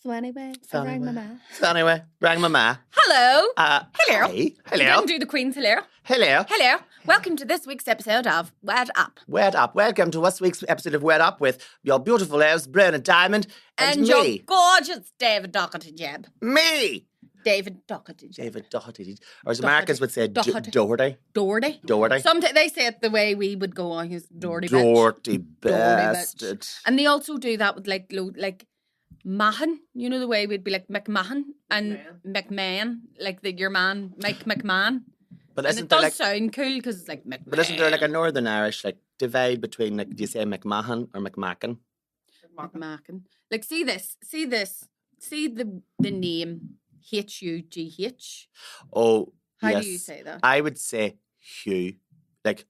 So anyway, So I rang anyway. my ma. So anyway, rang my ma. Hello. Hello. You Hello. didn't do the Queen's hello. Hello. Hello. Welcome to this week's episode of Wed Up. Wed Up. Welcome to this week's episode of Wed Up with your beautiful elves, Bronagh Diamond, and your me. gorgeous David Doherty-Jebb. Me. David Doherty-Jebb. David Doherty. Or as Americans would say, Doherty. Doherty. Doherty. Doherty. They say it the way we would go on. He's Doherty bitch. Doherty Doherty bastard. bitch. And they also do that with like Mahan. You know the way we'd be like McMahon and McMahon. Like your man, Mike McMahon. But And it does sound cool because it's like McMahon. But isn't there like a Northern Irish like divide between like, do you say McMahon or McMacken? McMacken. Like see the name H-U-G-H. Oh, How yes. do you say that? I would say Hugh. Like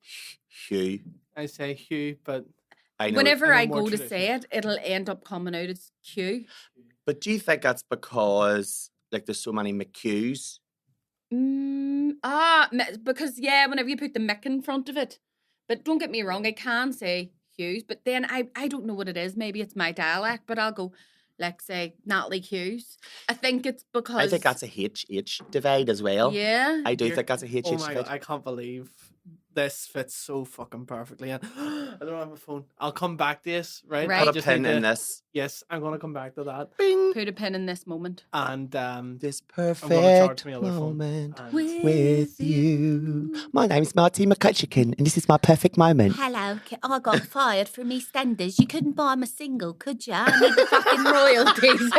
Hugh. I say Hugh, but I know. Whenever I more go to traditional. say it, it'll end up coming out as Q. But do you think that's because like there's so many McHughes? Because whenever you put the Mick in front of it. But don't get me wrong, I can say Hughes, but then I don't know what it is. Maybe it's my dialect, but I'll go like say Natalie Hughes. I think it's because I think that's a HH divide as well. Yeah. I do think that's a HH oh my divide. God, I can't believe this fits so fucking perfectly. And I don't have a phone. I'll come back to this, right? Right. I Put a just pin need to- in this. Yes, I'm going to come back to that. Bing. Put a pin in this moment. And This I'm perfect gonna charge my other phone. moment And with you. My name's Marty McCutcheon, and this is my perfect moment. Hello, I got fired from EastEnders. You couldn't buy my single, could you? I need the fucking royalties.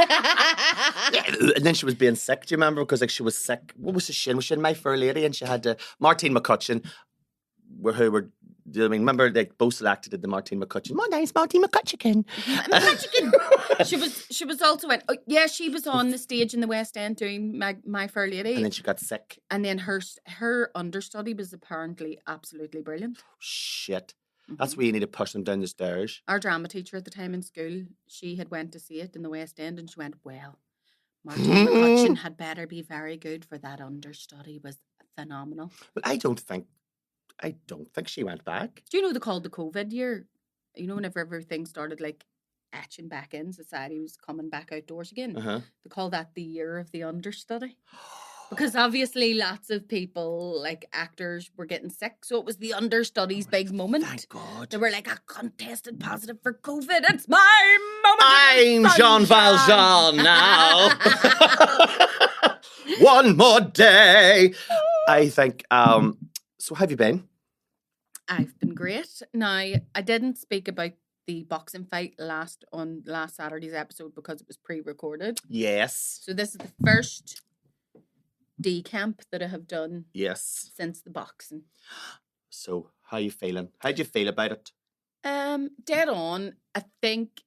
And then she was being sick. Do you remember? Because like she was sick. What was she in? Was she in My Fair Lady? And she had Martine McCutcheon. Remember they both selected the Martine McCutcheon. My name's Martine McCutcheon. She was also in. Oh, yeah, she was on the stage in the West End doing My Fair Lady, And then she got sick. and then her understudy was apparently absolutely brilliant. Shit. That's where you need to push them down the stairs. Our drama teacher at the time in school, she had went to see it in the West End, and she went, "Well, Martine McCutcheon had better be very good for that understudy. Was phenomenal." But I don't think she went back. Do you know they called the COVID year? You know, whenever everything started like etching back in, society was coming back outdoors again. Uh-huh. They call that the year of the understudy. Because obviously lots of people, like actors, were getting sick. So it was the understudy's big moment. Thank God. They were like, I contested positive for COVID. It's my moment. I'm of Jean sunshine." Valjean now. One more day. I think, so how have you been? I've been great. Now, I didn't speak about the boxing fight last Saturday's episode because it was pre-recorded. Yes. So this is the first decamp that I have done Yes. since the boxing. So how are you feeling? How do you feel about it? Dead on. I think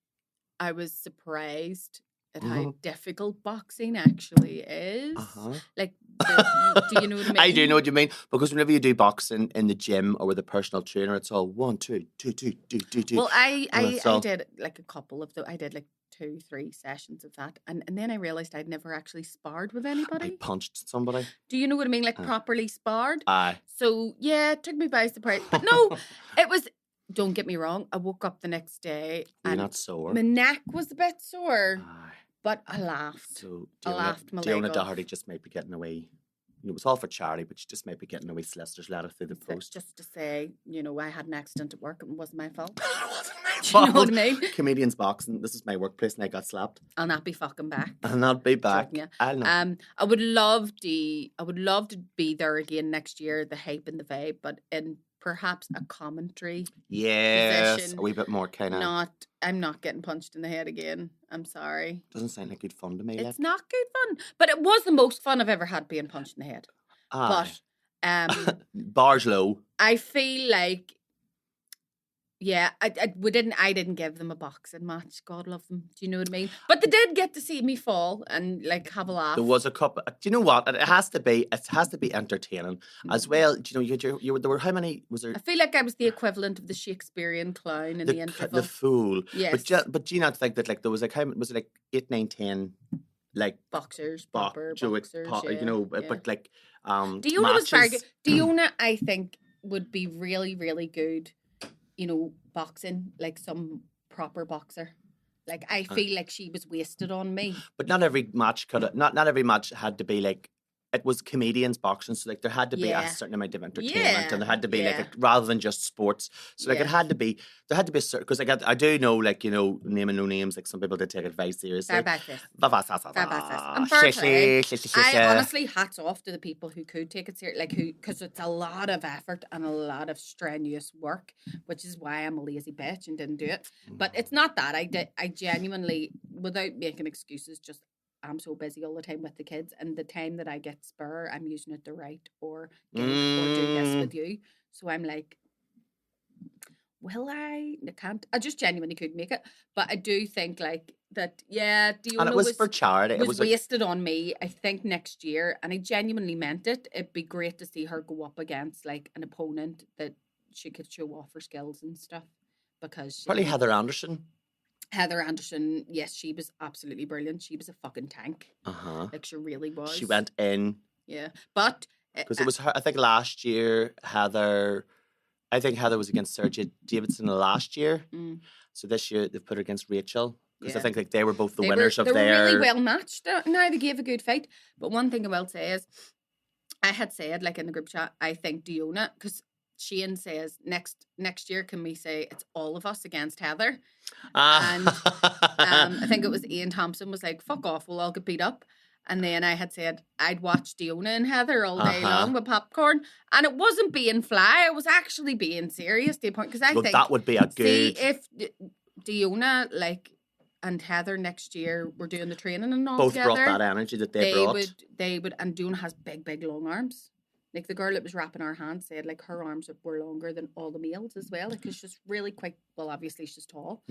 I was surprised at how difficult boxing actually is. Uh-huh. Like, do you know what I mean? I do know what you mean. Because whenever you do boxing in the gym or with a personal trainer, it's all 1, 2, 2, 2, 2, 2, 2. Well, I all- did like a couple of I did like 2-3 sessions of that, and then I realized I'd never actually sparred with I anybody. punched somebody. Do you know what I mean? Like properly sparred. Aye. So yeah, it took me by surprise. But no, it was. Don't get me wrong. I woke up the next day You're and not sore. my neck was a bit sore, Aye. but I laughed. So I laughed my leg Diona off. Doherty just might be getting away. You know, it was all for charity, but she just might be getting away solicitor's letter through the So post. just to say, you know, I had an accident at work and it wasn't my fault. It wasn't my Do you know what I fault. mean? Comedians boxing. This is my workplace, and I got slapped. I'll not be fucking back. I'll not be back. Joking, I'll not. I would love to be there again next year, the hype and the vibe, but in perhaps a commentary. Yes, position, a wee bit more kind of. I'm not getting punched in the head again. I'm sorry. Doesn't sound like good fun to me. It's not good fun, but it was the most fun I've ever had being punched in the head. Aye. But Bars low. I feel like, yeah, I didn't give them a boxing match. God love them. Do you know what I mean? But they did get to see me fall and like have a laugh. There was a couple. Do you know what? It has to be entertaining as well. Do you know you there were how many was there? I feel like I was the equivalent of the Shakespearean clown in the interval. The fool. Yes. But do you not think that like there was like how was it like 8, 9, 10 like boxers, boxers, yeah, you know, yeah. but like Diona was very good. matches. Diona, I think, would be really, really good. You know, boxing like some proper boxer Like, I feel like she was wasted on me. But not every match not every match had to be like. It was comedians boxing, so like there had to be a certain amount of entertainment, and there had to be like rather than just sports. So like there had to be a certain, because like I do know, like, you know, naming no names, like some people did take advice seriously. And fair play. I honestly, hats off to the people who could take it seriously, like because it's a lot of effort and a lot of strenuous work, which is why I'm a lazy bitch and didn't do it. But it's not that I genuinely, without making excuses, just. I'm so busy all the time with the kids, and the time that I get spare, I'm using it to write or gig or do this with you. So I'm like, will I can't. I just genuinely couldn't make it, but I do think like that. Yeah, Diona and it was for charity. It was like, wasted on me. I think next year, and I genuinely meant it. It'd be great to see her go up against like an opponent that she could show off her skills and stuff, because probably Heather Anderson. Heather Anderson, yes, she was absolutely brilliant. She was a fucking tank. Like, she really was. She went in. Yeah. But... Because it was her, I think last year, Heather was against Sergio Davidson last year. So this year, they've put her against Rachel. Because I think like they were both the winners of their... They were really well matched. Now, they gave a good fight. But one thing I will say is, I had said, like in the group chat, I think Diona, because Shane says next year, can we say it's all of us against Heather? And I think it was Ian Thompson was like, fuck off, we'll all get beat up. And then I had said I'd watch Diona and Heather all day long with popcorn. And it wasn't being fly, it was actually being serious to the point. Because I think that would be a good... See, if Diona, like, and Heather next year were doing the training and all both together, brought that energy that they brought. They would, and Diona has big long arms. Like, the girl that was wrapping her hand said, like, her arms were longer than all the males as well. Like, she's really quite, well, obviously she's tall.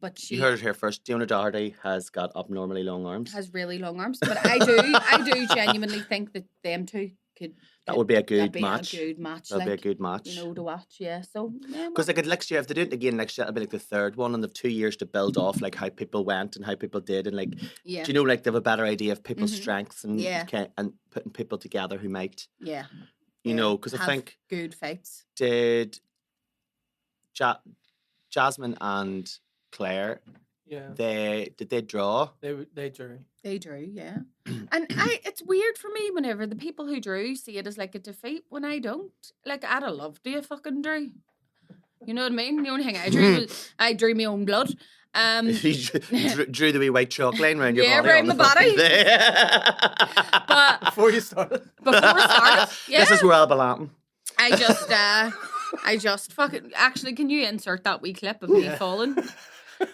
But she... You heard it here first. Diona Doherty has got abnormally long arms. Has really long arms. But I do genuinely think that them two could... That would be a good match. That'd be a good match. You know, to watch, yeah. So, yeah. Because like next year, if they do it again next year, it'll be like the third one, and they've 2 years to build off like how people went and how people did, and like, do you know, like they have a better idea of people's strengths and putting people together who might, you know, because I think good fights. Did Jasmine and Claire? Yeah. Did they draw? They drew. They drew, yeah. And it's weird for me whenever the people who drew see it as like a defeat when I don't. Like, I'd have loved to have fucking drew. You know what I mean? The only thing I drew was I drew my own blood. You drew the wee white chalk line around your body. Yeah, around my body. But before we started, yeah. This is where I'll be laughing. I just fucking... Actually, can you insert that wee clip of me falling?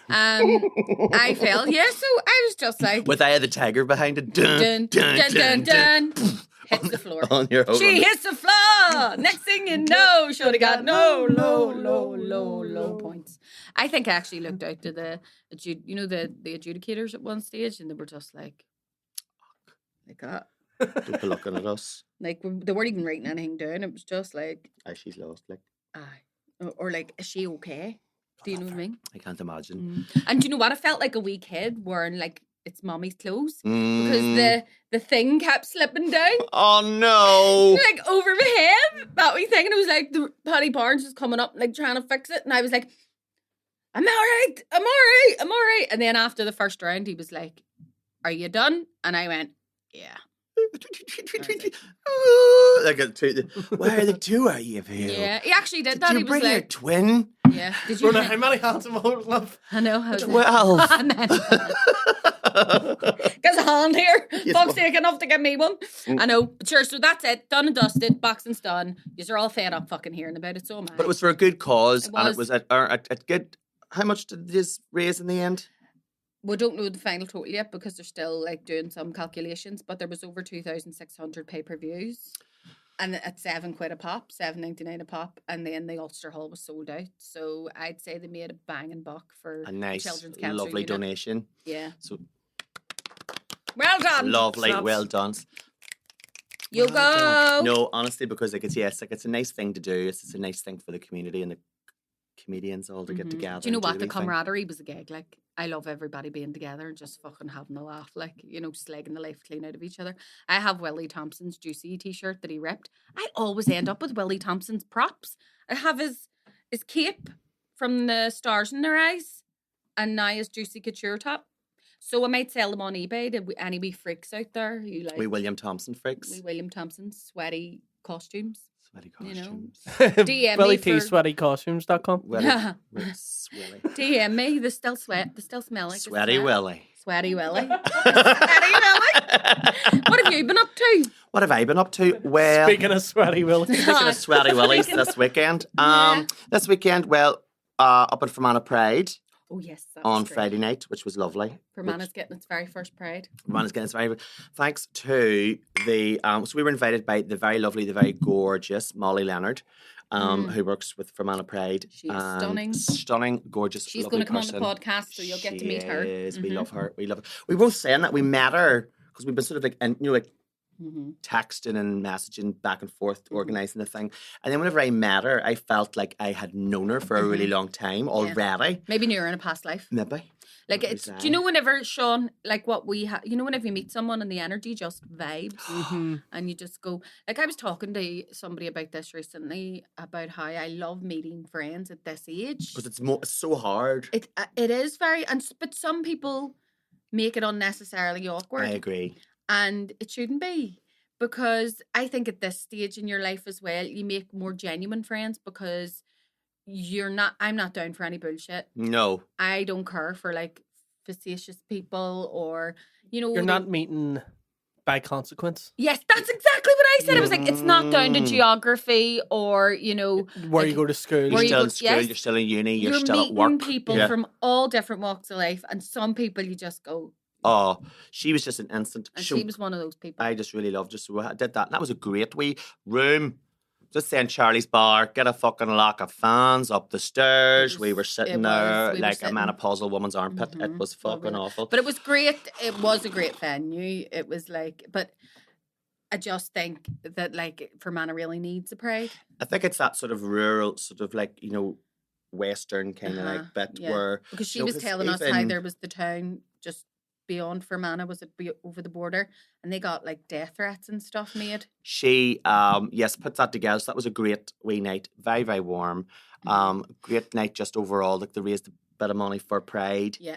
I fell, so I was just like, with Eye of the Tiger behind it, dun, hits the floor. She hits the floor. Next thing you know, should have got low points. I think I actually looked out to the adjudicators at one stage, and they were just like that. Don't be looking at us. Like, they weren't even writing anything down. It was just like, she's lost. Like, or like, is she okay? Do you know what I mean? I can't imagine. And do you know what? I felt like a wee kid wearing like its mommy's clothes because the thing kept slipping down. Oh no! Like over my head, that wee thing, and it was like the Paddy Barnes was coming up, like trying to fix it, and I was like, I'm all right. And then after the first round, he was like, "Are you done?" And I went, "Yeah." Where are the two of you here? Yeah, he actually did that. Did he you bring was your like, twin? Yeah. Did you? How many hands am I holding up? I know. 12. There's a hand here. Fuck's sake, enough to give me one. I know. Sure, so that's it. Done and dusted. Boxing's done. You're all fed up fucking hearing about it, so am I. But it was for a good cause, and it was at good... How much did this raise in the end? We don't know the final total yet because they're still like doing some calculations, but there was over 2,600 pay-per-views. And at £7 a pop, $7.99 a pop, and then the Ulster Hall was sold out. So I'd say they made a banging buck for a nice, Children's Cancer lovely Unit. donation. Yeah. So well done. Lovely, Snaps. well done. You go. No, honestly, because like it's a nice thing to do. It's a nice thing for the community and the comedians all to get together. Do you know what? The camaraderie was a gig. Like, I love everybody being together and just fucking having a laugh. Like, you know, slagging the life clean out of each other. I have Willie Thompson's Juicy t-shirt that he ripped. I always end up with Willie Thompson's props. I have his cape from the Stars in Their Eyes. and now is Juicy Couture top. So I might sell them on eBay to any wee freaks out there who like... We William Thompson freaks. We William Thompson sweaty costumes. Sweaty costumes. You know? DM Willie me T for... sweatycostumes.com. Willie. DM me. They still sweat. They still smell like Sweaty Willie. Sweaty Willie. Sweaty Willie. What have you been up to? What have I been up to? Well, Speaking of Sweaty Willie. Speaking of Sweaty Willies this weekend. This weekend, well, up at Fermanagh Pride. Oh, yes. On Friday night, which was lovely. Fermanagh's getting its very first Pride. Fermanagh's getting its very... Thanks to the... so we were invited by the very lovely, the very gorgeous Molly Leonard, who works with Fermanagh Pride. She's stunning. Stunning, gorgeous, She's lovely going to come person. on the podcast, so you'll get to meet her. We love her. We love her. We both saying that we met her because we've been sort of like, texting and messaging back and forth, organising the thing. And then whenever I met her, I felt like I had known her for a really long time already. Yeah. Maybe knew her in a past life. Maybe. Like, do you know whenever, Sean, like what we have, you know, whenever you meet someone and the energy just vibes and you just go, like I was talking to somebody about this recently, about how I love meeting friends at this age. Because it's so hard. It is very, but some people make it unnecessarily awkward. I agree. And it shouldn't be, because I think at this stage in your life as well, you make more genuine friends because I'm not down for any bullshit. No. I don't care for like facetious people or, you know. You're not meeting by consequence. Yes, that's exactly what I said. I was like, it's not down to geography or, you know. Where like, you go to school. You're still in school, you're still in uni, you're still at work. You're meeting people from all different walks of life, and some people you just go, oh, she was just an instant. And she was one of those people. I just really loved her. So I did that. And that was a great wee room. Just saying Charlie's Bar, get a fucking lock of fans up the stairs. We were sitting there like a menopausal woman's armpit. It was fucking awful. But it was great. It was a great venue. It was like, but I just think that like Fermanagh really needs a Pride. I think it's that sort of rural, sort of like, you know, Western kind of like bit where... Because she was telling us how there was the town just beyond Fermanagh, was it over the border, and they got like death threats and stuff made. She put that together. So that was a great wee night, very very warm. Great night just overall. Like they raised a bit of money for Pride. Yeah.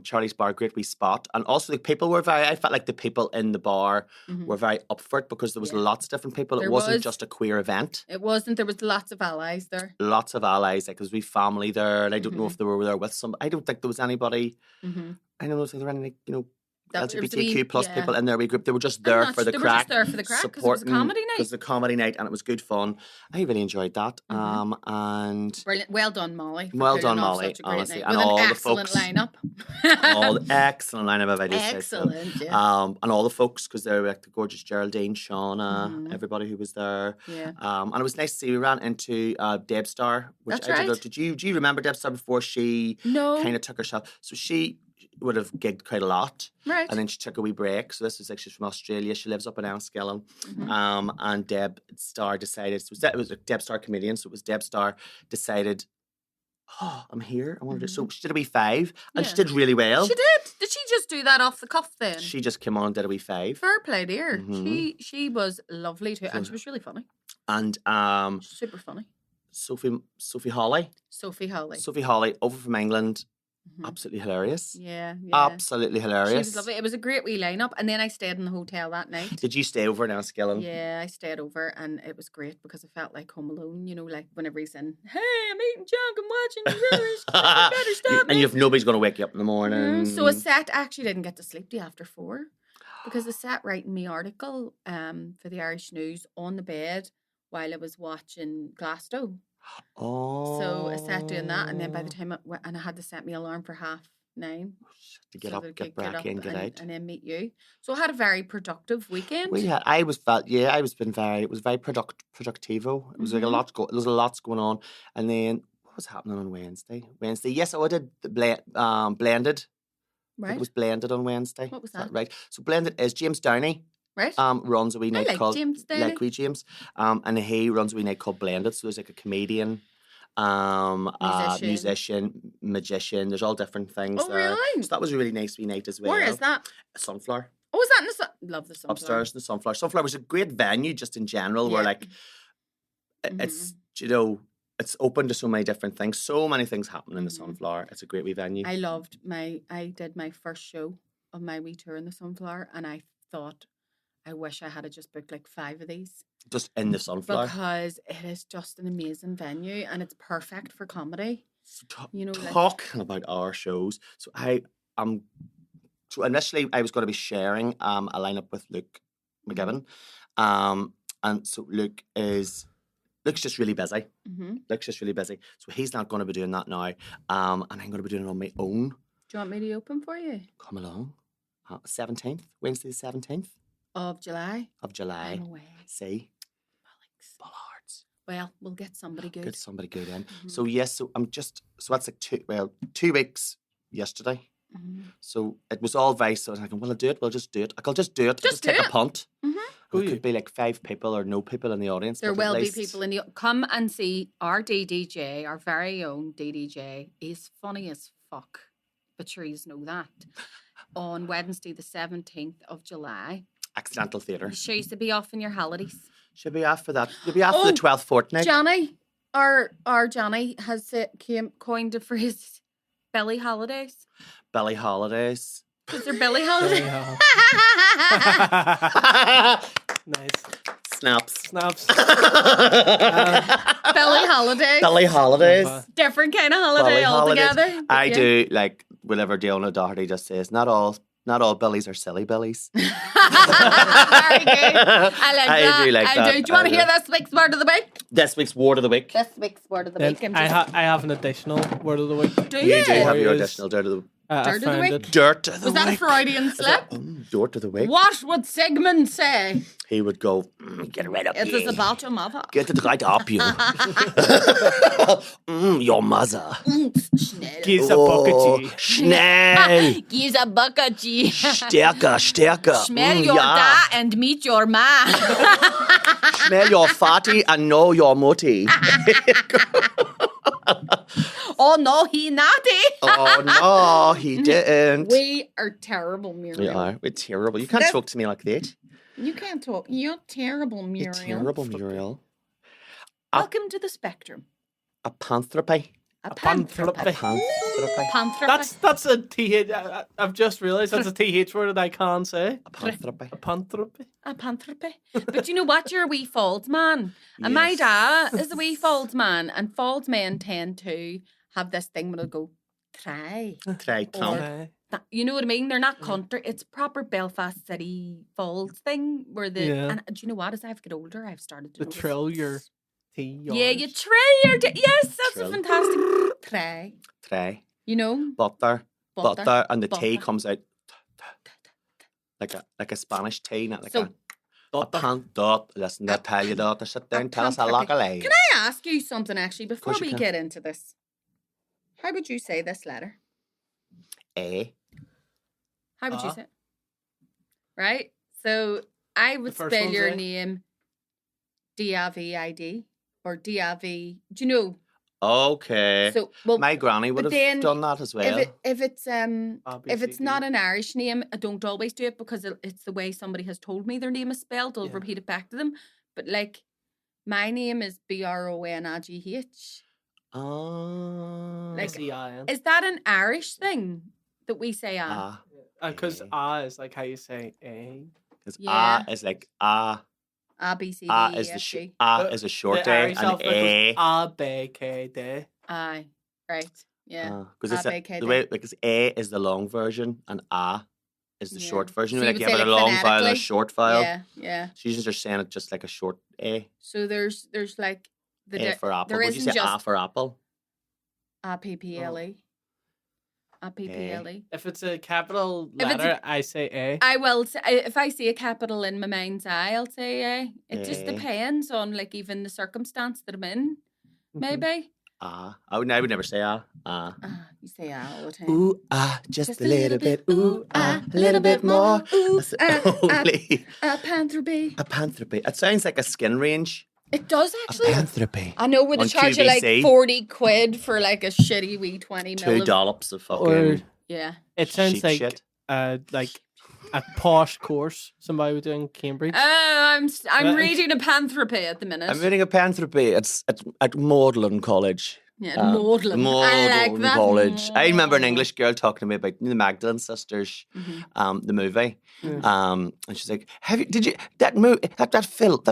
Charlie's Bar, great wee spot, and also the people were I felt like the people in the bar were very up for it because there was lots of different people. It wasn't just a queer event. It wasn't. There was lots of allies there. Lots of allies, like there was wee family there, and I don't know if they were there with some. I don't think there was anybody. I don't know if there were any, you know, LGBTQ plus people in their wee group. They were just there for the crack. They were just there for the crack because it was a comedy night. It was a comedy night and it was good fun. I really enjoyed that. And brilliant. Well done, Molly. Well done, Molly. Honestly, and all the folks. Lineup. All the excellent lineup of ideas. Excellent. Yeah. And all the folks, because they were like the gorgeous Geraldine, Shauna, everybody who was there. Yeah. And it was nice to see. We ran into Deb Star, which That's right. Do you remember Deb Star before she kind of took herself? So she would have gigged quite a lot. Right. And then she took a wee break. So this was like, she's from Australia. She lives up in Enniskillen. And Deb Star decided, it was a Deb Star comedian, so it was Deb Star decided, I'm here. I want to do. So she did a wee 5 and she did really well. She did. Did she just do that off the cuff then? She just came on and did a wee 5. Fair play to her. She was lovely too, and she was really funny. And super funny. Sophie Hawley. Sophie Hawley over from England. Absolutely hilarious. Yeah. Absolutely hilarious. She was lovely. It was a great wee lineup. And then I stayed in the hotel that night. Did you stay over in Enniskillen? Yeah, I stayed over and it was great because I felt like home alone, you know, like whenever he's in, hey, I'm eating junk, I'm watching the rivers, better stop me. And nobody's going to wake you up in the morning. So Seth actually didn't get to sleep till after 4 because I sat writing my article for the Irish News on the bed while I was watching Glasgow. Oh. So I sat doing that, and then by the time I had to set my alarm for 9:30 to get up, get back in, get out, and then meet you. So I had a very productive weekend. It was very productivo. It was like a lot. There was a lot going on, and then what was happening on Wednesday? Yes, I did the blended. Right. It was blended on Wednesday. What was that? Right. So blended is James Downey. Right. Runs a wee night called James Downey. Like wee James. And he runs a wee night called Blended. So there's like a comedian, musician, magician. There's all different things there. Really? So that was a really nice wee night as well. Where is that? Sunflower. Oh, is that in the love the Sunflower. Upstairs in the Sunflower. Sunflower was a great venue just in general where like it's, you know, it's open to so many different things. So many things happen in the Sunflower. It's a great wee venue. I did my first show of my wee tour in the Sunflower, and I thought, I wish I had just booked like 5 of these. Just in the Sunflower. Because it is just an amazing venue, and it's perfect for comedy. Talking about our shows. So So initially I was going to be sharing a lineup with Luke McGibbon. And so Luke's just really busy. Luke's just really busy. So he's not going to be doing that now. And I'm going to be doing it on my own. Do you want me to open for you? Come along. 17th, Wednesday the 17th. Of July. I'm away. See? Bollards. Well, we'll get somebody good. Get somebody good in. So yes, so that's like 2 weeks yesterday. So it was all very, so I was like, will I do it? We'll just do it. I'll just do it. Just take a punt. There could be like 5 people or no people in the audience. There will be people in the... Come and see our DDJ, our very own DDJ. He's funny as fuck. But sure, you know that. On Wednesday the 17th of July. Accidental Theatre. You sure you should be off in your holidays? Should be off for that. You'll be off for the 12th fortnight. Johnny, our Johnny has coined a phrase, belly holidays. Belly holidays. Is there belly holidays? Nice. Snaps. Belly holidays. Belly holidays. Different kind of holiday altogether. I do like whatever Diona Doherty just says. Not all billies are silly billies. Very good. I like that. I do like that. Do you want to hear this week's word of the week? This week's word of the week. This week's word of the week. I have an additional word of the week. Do you? You do have your additional dirt of the week. Dirt of the week? Dirt of the week. Was that a Freudian slip? Dirt of the week. What would Sigmund say? He would go, get right up It is about your mother. Get it right up you. Your mother. Gives a bucket. Schnell. Gives a bucket. Stärker. Smell your da and meet your ma. Smell your fatty and know your mutty. Oh no, he naughty. Oh no, he didn't. We are terrible, Muriel. We are. We're terrible. You can't talk to me like that. You can't talk. You're terrible, Muriel. You're terrible, Muriel. Welcome to the spectrum. Apanthropy. Apanthropy. Apanthropy. That's a TH. I've just realised that's a TH word that I can't say. Apanthropy. Apanthropy. But you know what? You're a wee folds man. And my dad is a wee folds man. And folds men tend to have this thing where they'll go, try. You know what I mean? They're not country. It's proper Belfast City folds thing where and do you know what? As I've got older, I've started to trill your tea. Yeah, you tray your tea. Yes, that's a fantastic tray. You know? Butter, and the tea comes out like a Spanish tea, not like a listen, I tell you daughter, sit down, tell us a lock of lies. Can I ask you something actually before we get into this? How would you say this letter? A. How would you say it? Right? So I would spell your name D-A-V-I-D or D-A-V. Do you know? Okay. So my granny would have done that as well. If it's not an Irish name, I don't always do it because it's the way somebody has told me their name is spelled. I'll repeat it back to them. But like my name is Bronagh. Like, is that an Irish thing that we say because is like how you say A. Because is like A. A, B, C, D, E, is F, G. Is a short day and A. A, B, K, D. Aye, right. Yeah. Because the way because A is the long version and A is the short version. So like you have a long vowel, a short vowel. Yeah. So you're just saying it just like a short A. So there's like the A for apple. Would you say A for apple? A-P-P-L-E. A-P-P-L-E. If it's a capital letter, I say A. I will say, if I see a capital in my mind's eye, I'll say A. It just depends on like even the circumstance that I'm in, maybe. I would never say A. You say A all the time. Ooh, just a little bit. Ooh, a little bit more. Ooh, Apanthropy. It sounds like a skin range. It does actually. Apanthropy. I know where they charge you like 40 quid for like a shitty wee 20 mil. 2 dollops of fucking. Yeah. It sounds like shit. like a posh course somebody would do in Cambridge? I'm reading Apanthropy at the minute. I'm reading Apanthropy. It's at Magdalen College. Yeah, Magdalen. I like that. College. I remember an English girl talking to me about the Magdalene sisters, the movie. And she's like, did you that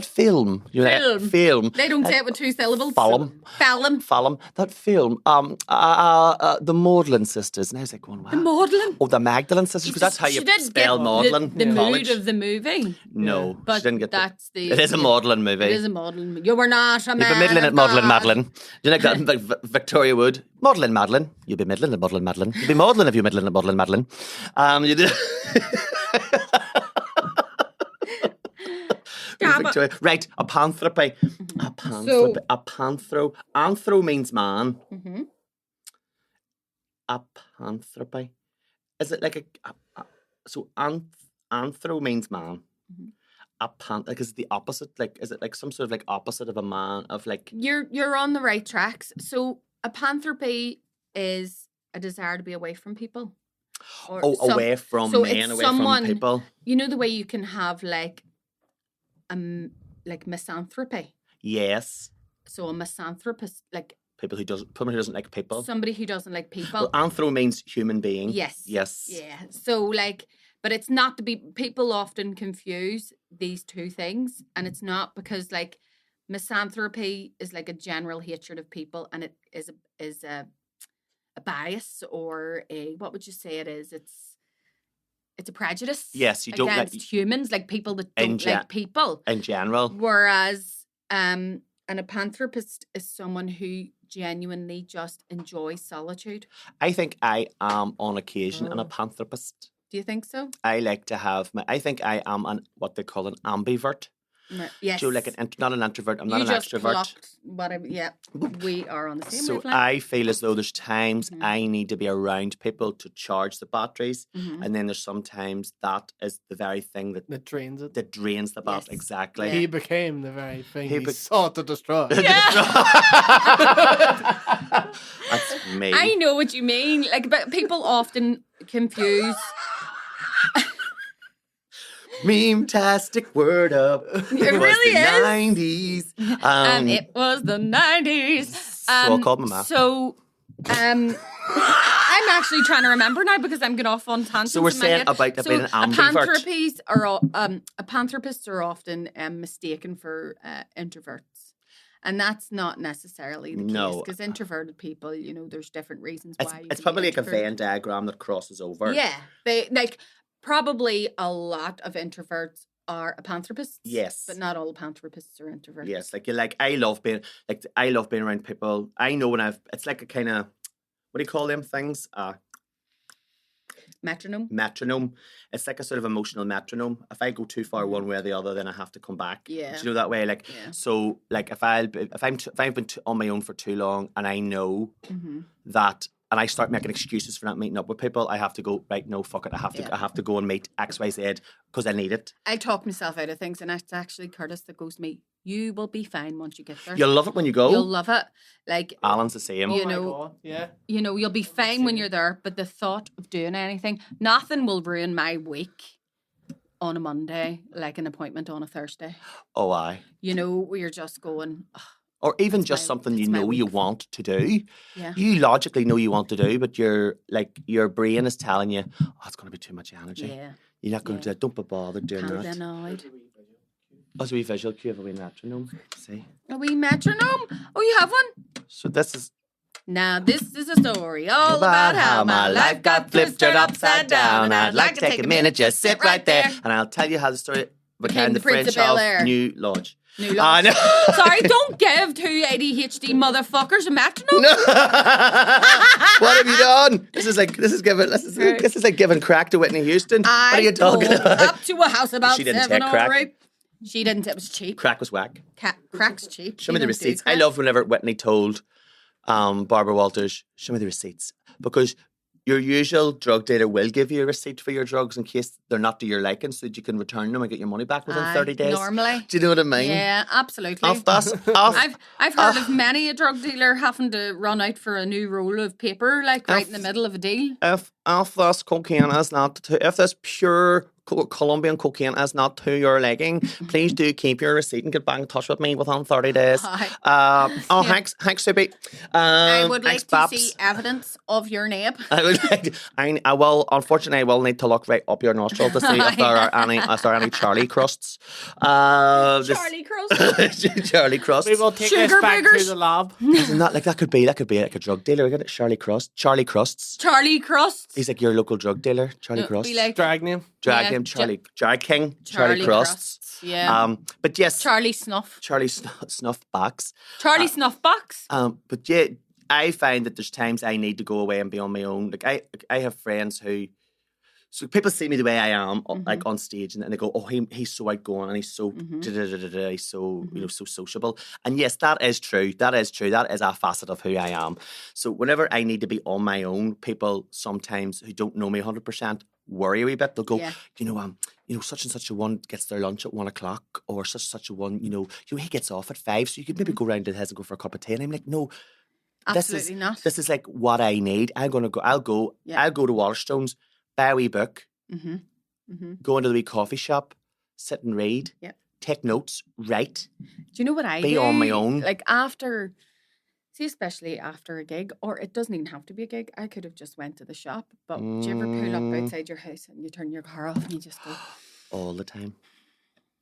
film? You know, film. They don't say it with two syllables. Film. That film. The Magdalene sisters. And I was like, going, wow. The Magdalene? Oh, the Magdalene sisters, because that's how you spell Magdalene. The mood of the movie. No, but she didn't get that's it is a Magdalene movie. It is a Magdalene movie. You were not a man. You've been middling at Madeline. Do you like that? Like Victoria Wood. Madeline. You'll be middling at Madeline. You'll be Madeline if you're middling at Madeline. You did. Victoria. Right, Apanthropy. Anthro means man. Apanthropy. Is it like so anthro means man? Like is it the opposite? Like is it like some sort of like opposite of a man of like? You're on the right tracks. So Apanthropy is a desire to be away from people. Away from men, away from people. You know the way you can have like misanthropy. Yes. So a misanthropist, like someone who doesn't like people. Somebody who doesn't like people. Well, anthro means human being. Yes. Yeah. So like, but it's not to be. People often confuse these two things, and it's not, because like misanthropy is like a general hatred of people, and it is a bias, or what would you say it is? It's a prejudice. Yes, you don't against humans, like people that don't like people in general. Whereas an apanthropist is someone who genuinely just enjoys solitude. I think I am on occasion an apanthropist. Do you think so? I like to have I think I am what they call an ambivert. Yes. So like not an introvert, I'm not an extrovert. We are on the same wavelength. So I feel as though there's times I need to be around people to charge the batteries, and then there's sometimes that is the very thing that drains it. That drains the battery. Yes. Exactly. He became the very thing he sought to destroy. That's me. I know what you mean. Like, but people often confuse. Meme-tastic word up. It really is. 90s. It was the 90s. So I called my math. So, I'm actually trying to remember now because I'm going off on tangents. So we're saying about being an ambivert. Apanthropists are often mistaken for introverts. And that's not necessarily the case, because introverted people, there's different reasons why. It's probably like a Venn diagram that crosses over. Yeah. Probably a lot of introverts are apanthropists. Yes. But not all apanthropists are introverts. Yes. I love being around people. I know it's like a kind of, what do you call them things? Metronome. It's like a sort of emotional metronome. If I go too far one way or the other, then I have to come back. Yeah. Do you know that way? So if I've been on my own for too long, and I know that, and I start making excuses for not meeting up with people, I have to go, right, no, fuck it. I have to go and meet XYZ because I need it. I talk myself out of things, and it's actually Curtis that goes to me. You will be fine once you get there. You'll love it when you go. You'll love it. Like Alan's the same. You'll be fine when you're there, but the thought of doing anything, nothing will ruin my week on a Monday, like an appointment on a Thursday. Oh, aye. Where you're just going... Or even just something you want to do. Yeah. You logically know you want to do, but your brain is telling you, it's going to be too much energy. Yeah. You're not going to do it. Don't be bothered doing that. Annoyed. Oh, so a wee visual cue of a wee metronome. See? A wee metronome? Oh, you have one? So this is... Now this is a story all about how my life got flipped upside down. I'd like to take a minute, just sit right there, and I'll tell you how the story became the Prince of Bel-Air. New Lodge. Sorry, don't give two ADHD motherfuckers a metronome. No. What have you done? This is like giving crack to Whitney Houston. What are you talking about? Up to a house about she didn't take crack. She didn't. It was cheap. Crack was whack. Crack's cheap. Show me the receipts. I love whenever Whitney told Barbara Walters, show me the receipts, because your usual drug dealer will give you a receipt for your drugs in case they're not to your liking, so that you can return them and get your money back within 30 days. Normally. Do you know what I mean? Yeah, absolutely. I've heard of many a drug dealer having to run out for a new roll of paper, right in the middle of a deal. If this cocaine is not, if this pure Colombian cocaine is not to your liking, please do keep your receipt and get back in touch with me within 30 days. Thanks, Soupy. I would like to see evidence of your nab. I will. Unfortunately, I will need to look right up your nostril to see if there are any Charlie crusts. Charlie crusts. Charlie crusts. We will take this back to the lab. Isn't that could be like a drug dealer? Get it, Charlie Crusts. Charlie Crusts. He's like your local drug dealer, Charlie Crusts. Like, drag name, Charlie, Drag King, Charlie Crusts. Yeah. But yes, Charlie Snuff Box. Charlie Snuff Box. But yeah, I find that there's times I need to go away and be on my own. Like I have friends who. So people see me the way I am, like on stage, and they go, "Oh, he's so outgoing and he's so he's so so sociable." And yes, that is true. That is a facet of who I am. So whenever I need to be on my own, people sometimes who don't know me 100% worry a wee bit. They'll go, such and such a one gets their lunch at 1:00, or such a one, he gets off at 5, so you could maybe go round to his and go for a cup of tea. And I'm like, no. Absolutely not. This is like what I need. I'll go to Waterstones, buy a wee book, go into the wee coffee shop, sit and read, take notes, write. Do you know what I do? Be on my own. Like especially after a gig, or it doesn't even have to be a gig. I could have just went to the shop, but do you ever pull up outside your house and you turn your car off and you just go? All the time.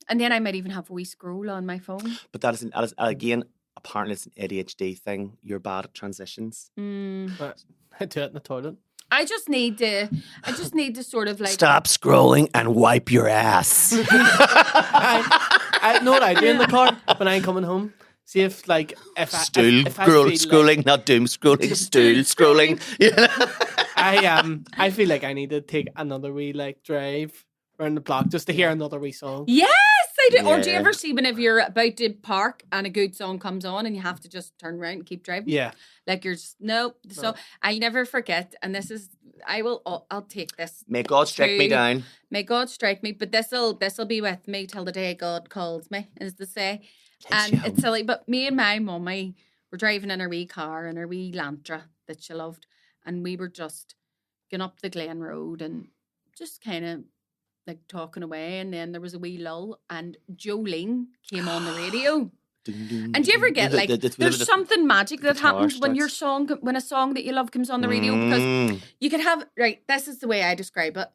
And then I might even have a wee scroll on my phone. But that is again, apparently it's an ADHD thing. You're bad at transitions. But I do it in the toilet. I just need to sort of like stop scrolling and wipe your ass. I know what I do in the car when I'm coming home. See if scrolling, not doom scrolling, stool scrolling. I feel like I need to take another wee drive around the block just to hear another wee song. Yes, I do. Yeah. Or do you ever see whenever you're about to park and a good song comes on and you have to just turn around and keep driving? Yeah. Like you're just no. So I'll never forget, and I'll take this. May God strike me down. May God strike me, but this'll be with me till the day God calls me, as they say. And it's silly, but me and my mummy were driving in our wee car, in our wee Lantra that she loved, and we were just going up the Glen Road and just kind of like talking away, and then there was a wee lull, and Jolene came on the radio. And do you ever get there's something magic that happens when when a song that you love comes on the radio, because you can have, this is the way I describe it.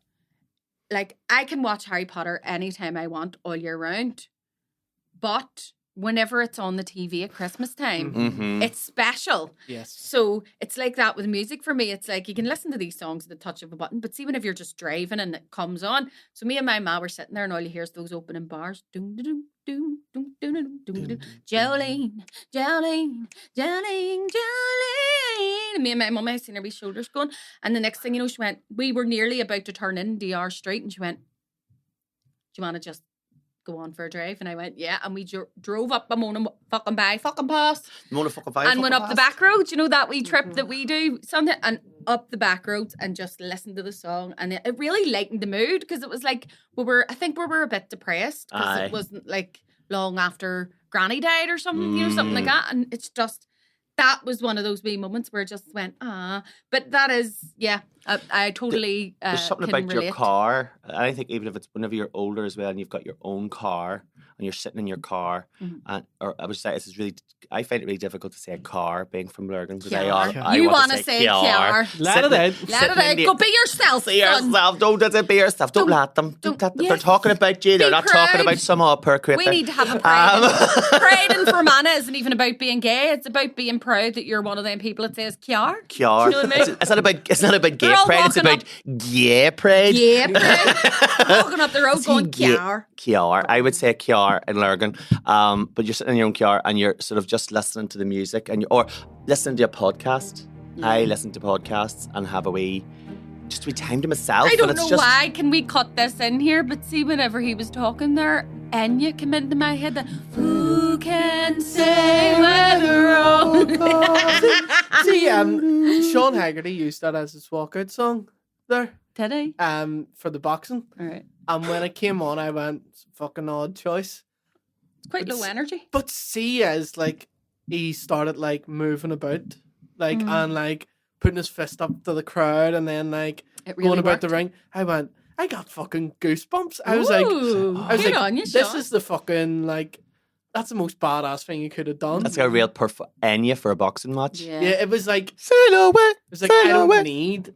Like, I can watch Harry Potter anytime I want all year round, but whenever it's on the TV at Christmas time, it's special. Yes. So it's like that with music for me. It's like you can listen to these songs at the touch of a button, but see, whenever you're just driving and it comes on. So me and my ma were sitting there, and all you hear is those opening bars. Doom, doom, doom, doom, doom, doom, doom, doom. Jolene, Jolene, Jolene, Jolene. And me and my mum, I seen her wee shoulders going. And the next thing you know, she went, we were nearly about to turn in DR Street, and she went, do you want to just go on for a drive? And I went, yeah. And we drove up Mona fucking Pass. And went up the back roads. You know that wee trip that we do something, and up the back roads and just listened to the song. And it really lightened the mood, because it was like we were a bit depressed, because it wasn't like long after Granny died or something, something like that. And it's just, that was one of those wee moments where it just went, But that is, I totally there's something about relate. your car. I think even if it's whenever you're older as well, and you've got your own car, and you're sitting in your car, or I would say I find it really difficult to say a car, being from Lurgan, because I want to say car. Let it out. Let it out. Go be yourself. Be yourself. Don't be yourself. Don't let them. They're talking about you. They're not talking about some upper critter. We need to have a pride. Pride in Fermanagh isn't even about being gay. It's about being proud that you're one of them people that says Kiar. Kiar. Do you know what I mean? It's not about gay pride. It's about gay pride. Yeah, pride. Walking up the road going Kiar. Kiar. I would say Kiar in Lurgan. But you're sitting in your own car and you're sort of just listening to the music, or listening to a podcast. I listen to podcasts and have a wee time to myself. I don't know why. Can we cut this in here? But see, whenever he was talking there, Enya came into my head. Who can say whether wrong? See, Sean Haggerty used that as his walkout song there. Did he? For the boxing. All right. And when it came on, I went, fucking odd choice. It's quite low energy. But see, as he started moving about, and putting his fist up to the crowd, and then it really going about worked. the ring. I went, I got fucking goosebumps. I was Ooh, like, good on you, this Sean. is the fucking, like, that's the most badass thing you could have done. That's a real Enya for a boxing match. Yeah, it was like, Silhouette. I don't need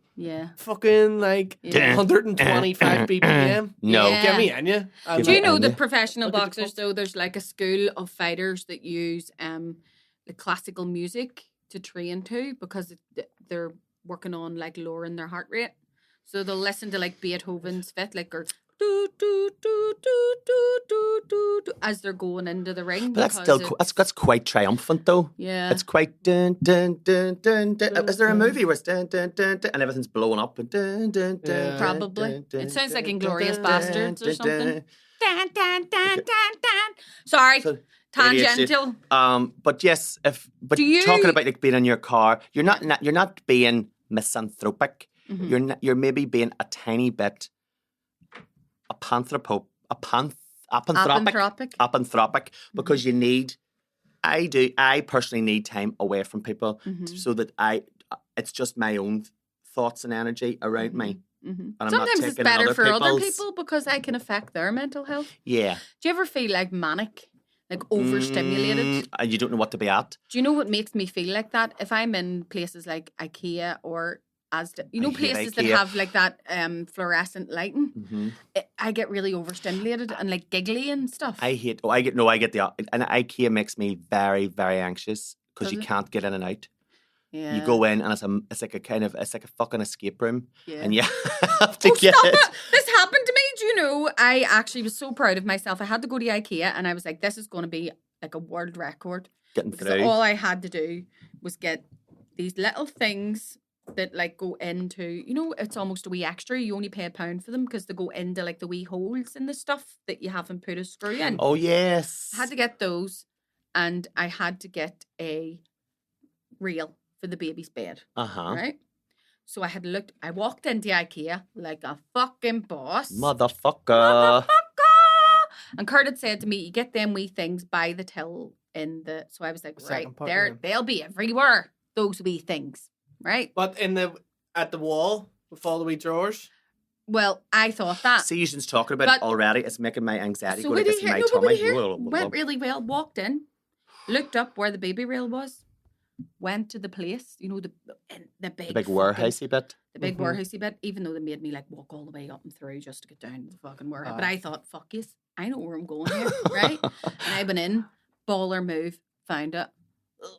fucking, like, Yeah. 125 BPM. No. Yeah. Give me Enya. Do you know Enya. the professional Look at the boxers, pump. though, there's like a school of fighters that use the classical music to train to because they're working on like lowering their heart rate. So they'll listen to like Beethoven's Fifth, like or do do do do do do do do as they're going into the ring. But that's still that's quite triumphant though. Yeah. It's quite dun dun dun dun dun. Is there a movie where it's dun dun dun dun and everything's blowing up and dun dun dun? Yeah. dun, Probably. dun, dun, It sounds like dun, Inglorious dun, Bastards or dun, something. dun. Dun, dun, dun, dun, dun. Sorry, So, tangential. but yes, Do you- talking about like being in your car, you're not being misanthropic. Mhm. You're maybe being a tiny bit apanthopic because you need. I personally need time away from people so that it's just my own thoughts and energy around me. Mm-hmm. And I'm not Sometimes it's taking better other for other people's- people because I can affect their mental health. Yeah. Do you ever feel like manic, like overstimulated? And you don't know what to be at. Do you know what makes me feel like that? If I'm in places like IKEA or Asda, you know, I hate places that IKEA. have like that fluorescent lighting, Mm-hmm. I get really overstimulated and like giggly and stuff. I get and IKEA makes me very, very anxious because Does you it? can't get in and out. yeah. You go in and it's like a fucking escape room, Yeah. and you have to Oh, get stop it. it! This happened to me. Do you know? I actually was so proud of myself. I had to go to IKEA and I was like, this is going to be like a world record. Getting Because through. all I had to do was get these little things that like go into, you know, it's almost a wee extra. You only pay £1 for them because they go into like the wee holes in the stuff that you haven't put a screw in. Oh yes. I had to get those and I had to get a rail for the baby's bed. Uh-huh. Right? So I walked into IKEA like a fucking boss. Motherfucker. And Kurt had said to me, you get them wee things by the till in the, so I was like, right, Second part, they'll be everywhere, those wee things, right? But at the wall with all the wee drawers. Well, I thought that. Season's talking about But- it already. It's making my anxiety So go we like did this in hear, my no, but we tummy. hear, went really well, walked in, looked up where the baby rail was, went to the place, you know, the big The big fucking- warehousey bit. the big Mhm. warehousey bit, even though they made me like walk all the way up and through just to get down to the fucking warehouse. But Aye. I thought, fuck yes, I know where I'm going here, right? And I went in, baller move, found it,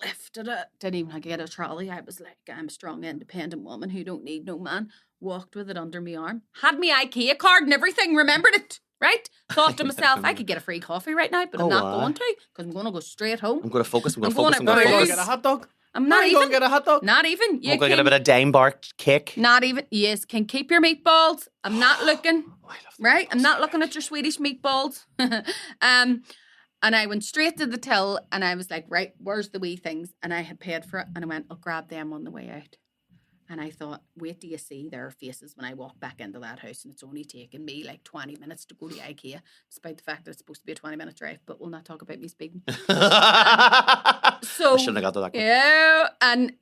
lifted it, didn't even get a trolley. I was like, I'm a strong, independent woman who don't need no man. Walked with it under my arm, had me IKEA card and everything, remembered it, right? Thought to myself, I could get a free coffee right now, but I'm Oh, not aye. going to because I'm going to go straight home. I'm going to focus. I'm going I'm to going focus. I'm to going to Now you Bruce. go focus. get a hot dog. I'm Now not you go even, get a hot dog. not even. You I'm going to get a can, bit of Dame Bar cake. not even, yes, can keep your meatballs. I'm not looking. Oh, I love Right? I'm not looking at your Swedish meatballs. And I went straight to the till and I was like, right, where's the wee things? And I had paid for it and I went, I'll grab them on the way out. And I thought, wait till you see their faces when I walk back into that house. And it's only taken me like 20 minutes to go to IKEA, despite the fact that it's supposed to be a 20-minute drive. But we'll not talk about me speaking. I So, shouldn't have got to that. yeah. And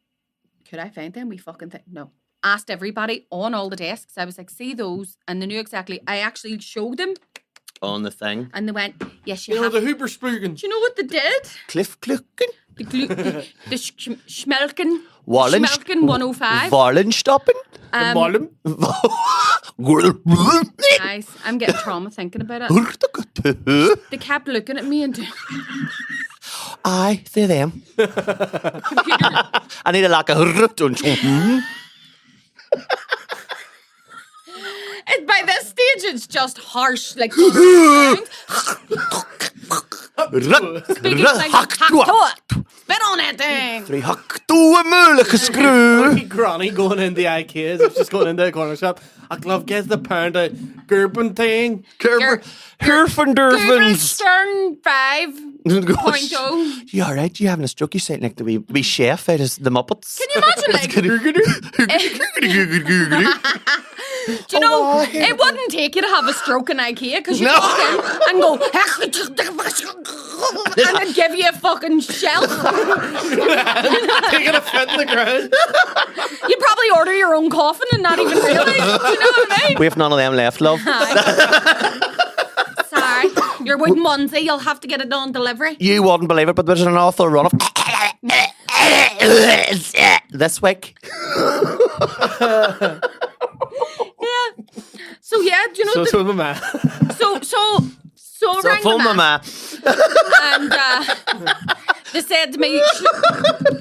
could I find them? We fucking think, no. Asked everybody on all the desks. I was like, see those? And they knew exactly. I actually showed them. On the thing. And they went, yes, you You know have. the Hooper Spoogen. Do you know what they did? Cliff Clucken. The Schmelken. Wallen. Schmelken 105. Wallenstoppen. Mollum. Nice. I'm getting trauma thinking about it. They kept looking at me and doing Aye, they're them. computer. I need a like a And by this stage, it's just harsh, like sounds. Speaking like hack to it. Spit on that thing. Three hack to a mullica screw. Fucking granny going into IKEA. It's just going into a corner shop. I love get the pound of Gerben thing. Herfendurfens. Stern 5.0. You alright? You having a stroke? You sound like the wee chef out of the Muppets. Can you imagine, like, do you know, it wouldn't take you to have a stroke in IKEA because you No. walk in and go, and then give you a fucking shelf. Taking a fit in the ground. You probably order your own coffin and not even realise. Do you know what I mean? We have none of them left, love. Sorry, your wooden onesie. You'll have to get it on delivery. You wouldn't believe it, but there's an awful run of this week. Yeah. So yeah, do you know? So my man. So rang phone my mama. and they said to me,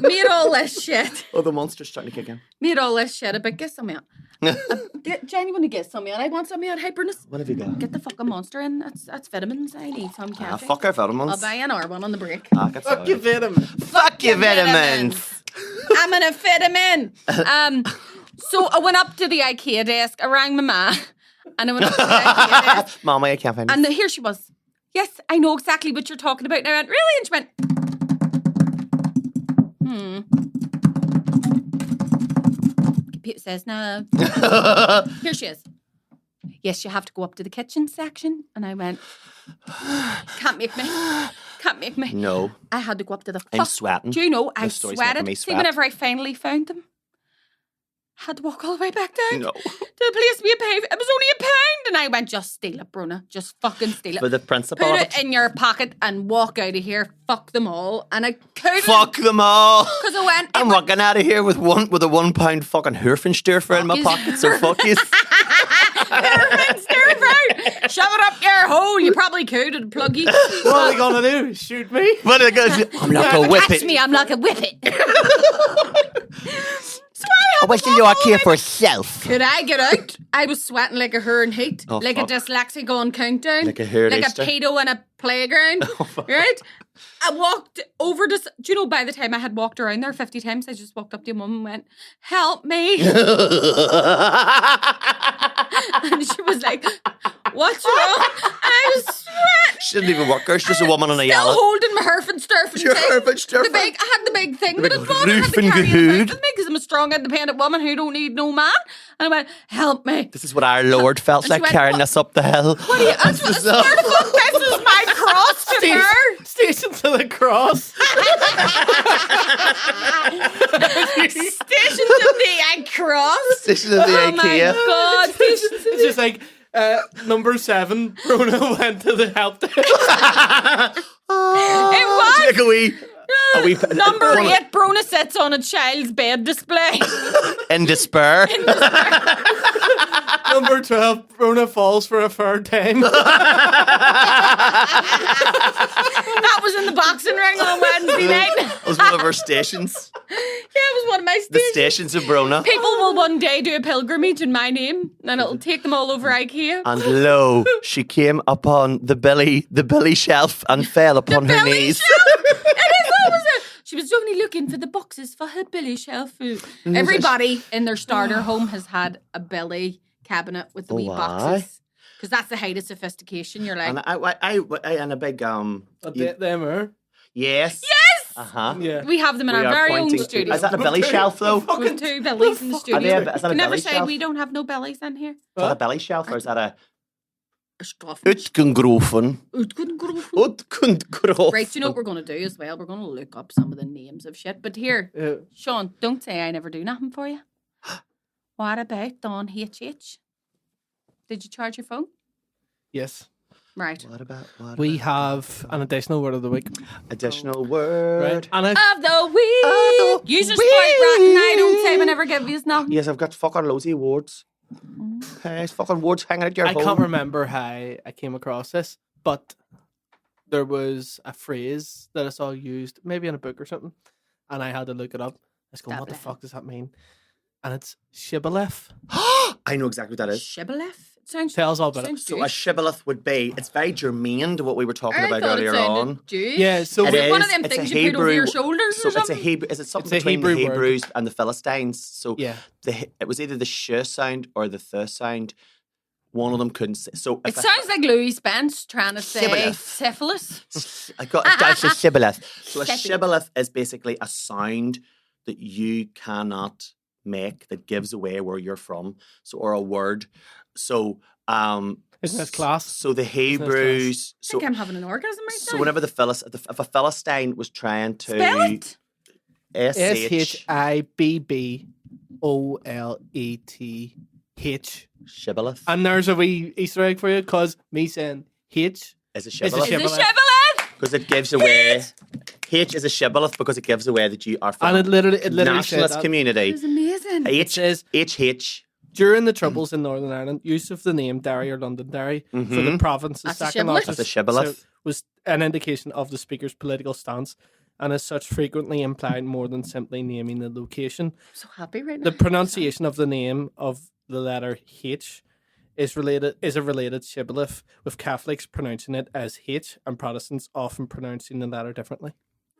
made all this shit. Oh, the monster's trying to kick in. Made all this shit about get some out. Jenny, you want to get some out? I want some out. Hyperness. What have you got? Get the fucking monster in. That's vitamins. I need some caffeine. Fuck our vitamins. I'll buy an R1 on the break. Fuck your vitamins. Fuck your vitamins. I'm gonna fit him in. So I went up to the IKEA desk. I rang my ma, and I went up to the IKEA desk. Mama, I can't find it. And here she was. Yes, I know exactly what you're talking about. And I went, really? And she went, Computer says no. Here she is. Yes, you have to go up to the kitchen section. And I went, can't make me. Can't make me. No. I had to go up to the I'm sweating. Do you know, I This story's making sweated. me See, sweat. whenever I finally found them, I had to walk all the way back down No. to the place to be a pound. It was only £1. And I went, just steal it, Bronagh. Just fucking steal it. For the principle Put of it in your pocket and walk out of here. Fuck them all. And I couldn't. Fuck them all. Because I went. I'm walking out of here with a £1 fucking Hurfenstuffer in my pocket, so fuck you. Shove it up your hole. You probably could. It'd plug you. What are they gonna do? Shoot me? But it goes, I'm not going to whip Catch it. me. I'm not going to whip it. I wish you are here for yourself. Could I get out? I was sweating like a her in heat. Oh, like fuck. a dyslexic on countdown. Like a hair Like Easter. a pedo in a playground. Right? I walked over this. Do you know, by the time I had walked around there 50 times, I just walked up to mum and went, help me. And she was like, what's wrong? I was sweating. She didn't even work her. She's just a woman on a Still yellow. holding my Hurfenstuffer Your thing. Hurfenstuffer. The big, I had the big thing The that big I bought. I had to Rufen carry it Gehood. about with me because I'm a strong, independent woman who don't need no man. And I went, help me. This is what our Lord felt And she like went, carrying "What? us up the hill. What do you, I swear to fuck, this is my cross to her. Station to the cross. Station to the cross. Station of the Oh my IKEA. God. Station to It's just like number 7. Bruno went to the help desk. It was. Take a wee Number 8, Bronagh sits on a child's bed display. in despair. Number 12. Bruno falls for a third time. That was in the boxing ring on Wednesday night. That was one of our stations. Yeah, it was one of my The stations. stations of Bronagh. People will one day do a pilgrimage in my name, and it'll take them all over IKEA. And lo, she came upon the belly shelf and fell upon her Belly knees. shelf. It is always a. She was only looking for the boxes for her belly shelf. Everybody in their starter home has had a belly cabinet with the wee why? boxes. Because that's the height of sophistication. You're like, And I and a big A bit them are. yes. yes! Uh-huh. Yeah. We have them in We our are very own pointing to- studio. Is that a belly shelf though? With 2 bellies in the studio. Is that a You never belly say shelf? we don't have no bellies in here. Is that a belly shelf or is that a Stuff. Utgengrofen? Utgengrofen. Right, you know what we're going to do as well? We're going to look up some of the names of shit. But here, Sean, don't say I never do nothing for you. What about Don HH? Did you charge your phone? Yes. Right. What about We have an additional word of the week. additional word? Right. And Of the week. You just quite ratting. I don't say whenever give you nothing. Yes, I've got fucking loads of words. Okay, it's fucking words hanging out your I phone. can't remember how I came across this, but there was a phrase that I saw used, maybe in a book or something, and I had to look it up. I was going, what the fuck does that mean? And it's shibboleth. I know exactly what that is. Shibboleth? It sounds. Tell us all about it. sounds So a Jewish. shibboleth would be, it's very germane to what we were talking I about thought it earlier sounded on. Jewish. Yeah, so Is It it one of is. them It's a things you put over Hebrew- your shoulders So or something? is it something It's a between the Hebrew word. Hebrews and the Philistines? So yeah. it was either the sh sound or the th sound. One of them couldn't say. So It sounds like Louis Spence trying to say Shibboleth. syphilis. I got it's a shibboleth. So a Shibboleth. shibboleth is basically a sound that you cannot make that gives away where you're from. So or a word. So Isn't this class? So the Hebrews. I think I'm having an orgasm right now. So whenever if a Philistine was trying to spell it, Shibboleth. Shibboleth. And there's a wee Easter egg for you, because me saying H is a is a Shibboleth. shibboleth. Because it gives away. H is a Shibboleth because it gives away that you are from And it literally nationalist said community. It was amazing. It says HH. during the Troubles in Northern Ireland, use of the name Derry or Londonderry for the province's That's a second shibboleth. largest That's a shibboleth. was an indication of the speaker's political stance, and as such frequently implied more than simply naming the location. I'm so happy right now. The pronunciation of the name of the letter H is a related shibboleth, with Catholics pronouncing it as H and Protestants often pronouncing the letter differently.